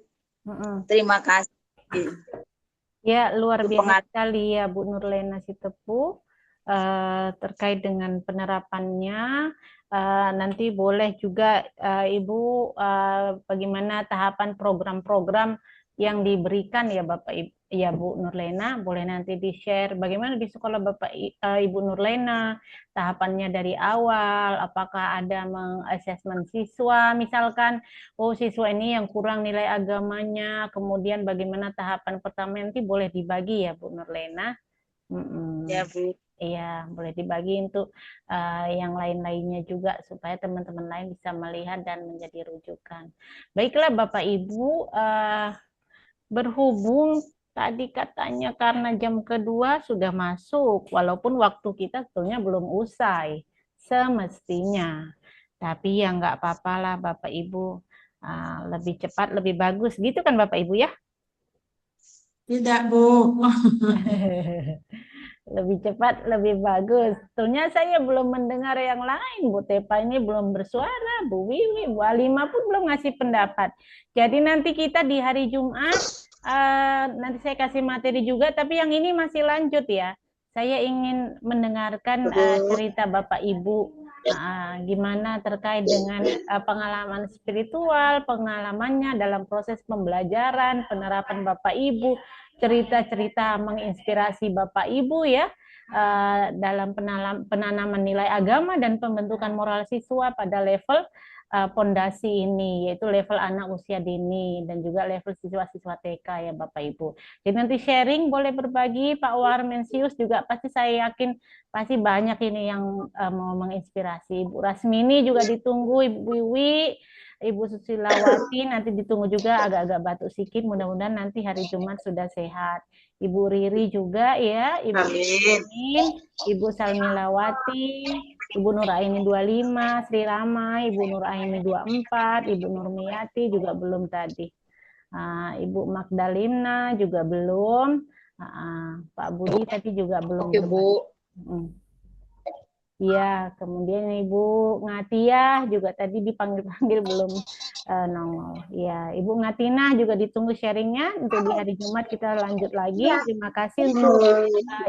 Terima kasih. Ya, luar biasa sekali ya Bu Nurlena Sitepu terkait dengan penerapannya. Nanti boleh juga Ibu bagaimana tahapan program-program yang diberikan ya Bapak Ibu, Ya Bu Nurlena, boleh nanti di-share bagaimana di sekolah Ibu Nurlena, tahapannya dari awal, apakah ada mengassessment siswa, misalkan, oh siswa ini yang kurang nilai agamanya, kemudian bagaimana tahapan pertama nanti boleh dibagi ya Bu Nurlena. Ya Bu. Iya, boleh dibagi untuk yang lain-lainnya juga supaya teman-teman lain bisa melihat dan menjadi rujukan. Baiklah Bapak Ibu, berhubung tadi katanya karena jam kedua sudah masuk, walaupun waktu kita sebetulnya belum usai semestinya. Tapi ya nggak apa-apa lah Bapak Ibu, lebih cepat lebih bagus, gitu kan Bapak Ibu ya? Tidak, Bu. Lebih cepat, lebih bagus. Sebetulnya saya belum mendengar yang lain. Bu Tepa ini belum bersuara, Bu Wiwi, Bu Alima pun belum ngasih pendapat. Jadi nanti kita di hari Jumat, nanti saya kasih materi juga, tapi yang ini masih lanjut ya. Saya ingin mendengarkan cerita Bapak Ibu, gimana terkait dengan pengalaman spiritual, pengalamannya dalam proses pembelajaran, penerapan Bapak Ibu, cerita-cerita menginspirasi Bapak Ibu ya dalam penanaman nilai agama dan pembentukan moral siswa pada level pondasi ini, yaitu level anak usia dini dan juga level siswa-siswa TK ya Bapak Ibu. Jadi nanti sharing boleh berbagi, Pak Warmensius juga pasti saya yakin pasti banyak ini yang mau menginspirasi. Ibu Rasmini juga ditunggu, Ibu Wiwi, Ibu Susilawati nanti ditunggu juga agak-agak batuk sikit, mudah-mudahan nanti hari Jumat sudah sehat. Ibu Riri juga ya, Ibu Amin, Ibu Salmilawati, Ibu Nuraini 25, Sri Rama, Ibu Nuraini 24, Ibu Nurmiyati juga belum tadi. Ibu Magdalena juga belum. Pak Budi tadi juga belum. Bu. Iya, kemudian Ibu Ngatiah juga tadi dipanggil-panggil belum nongol. Iya, Ibu Ngatina juga ditunggu sharingnya untuk di hari Jumat kita lanjut lagi. Terima kasih untuk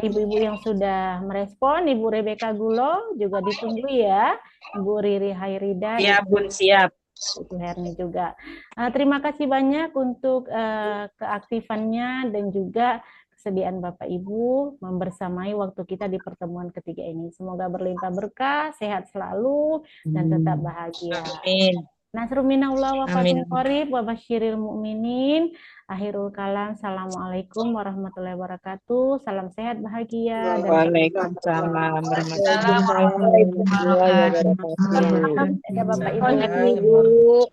ibu-ibu yang sudah merespon. Ibu Rebecca Gulo juga ditunggu ya. Ibu Riri Hairida. Ya Bun, siap. Ibu Herni juga. Terima kasih banyak untuk keaktifannya dan juga kesediaan Bapak Ibu membersamai waktu kita di pertemuan ketiga ini. Semoga berlimpah berkah, sehat selalu, dan tetap bahagia. Amin. Nasrul minallah wa fathul qarib wa basyiril mu'minin. Akhirul kalam. Assalamualaikum warahmatullahi wabarakatuh. Salam sehat bahagia. Waalaikumsalam warahmatullahi wabarakatuh. Bapak Ibu.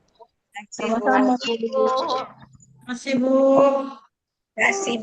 Sama-sama. Terima kasih, Bu. Terima kasih, Bu.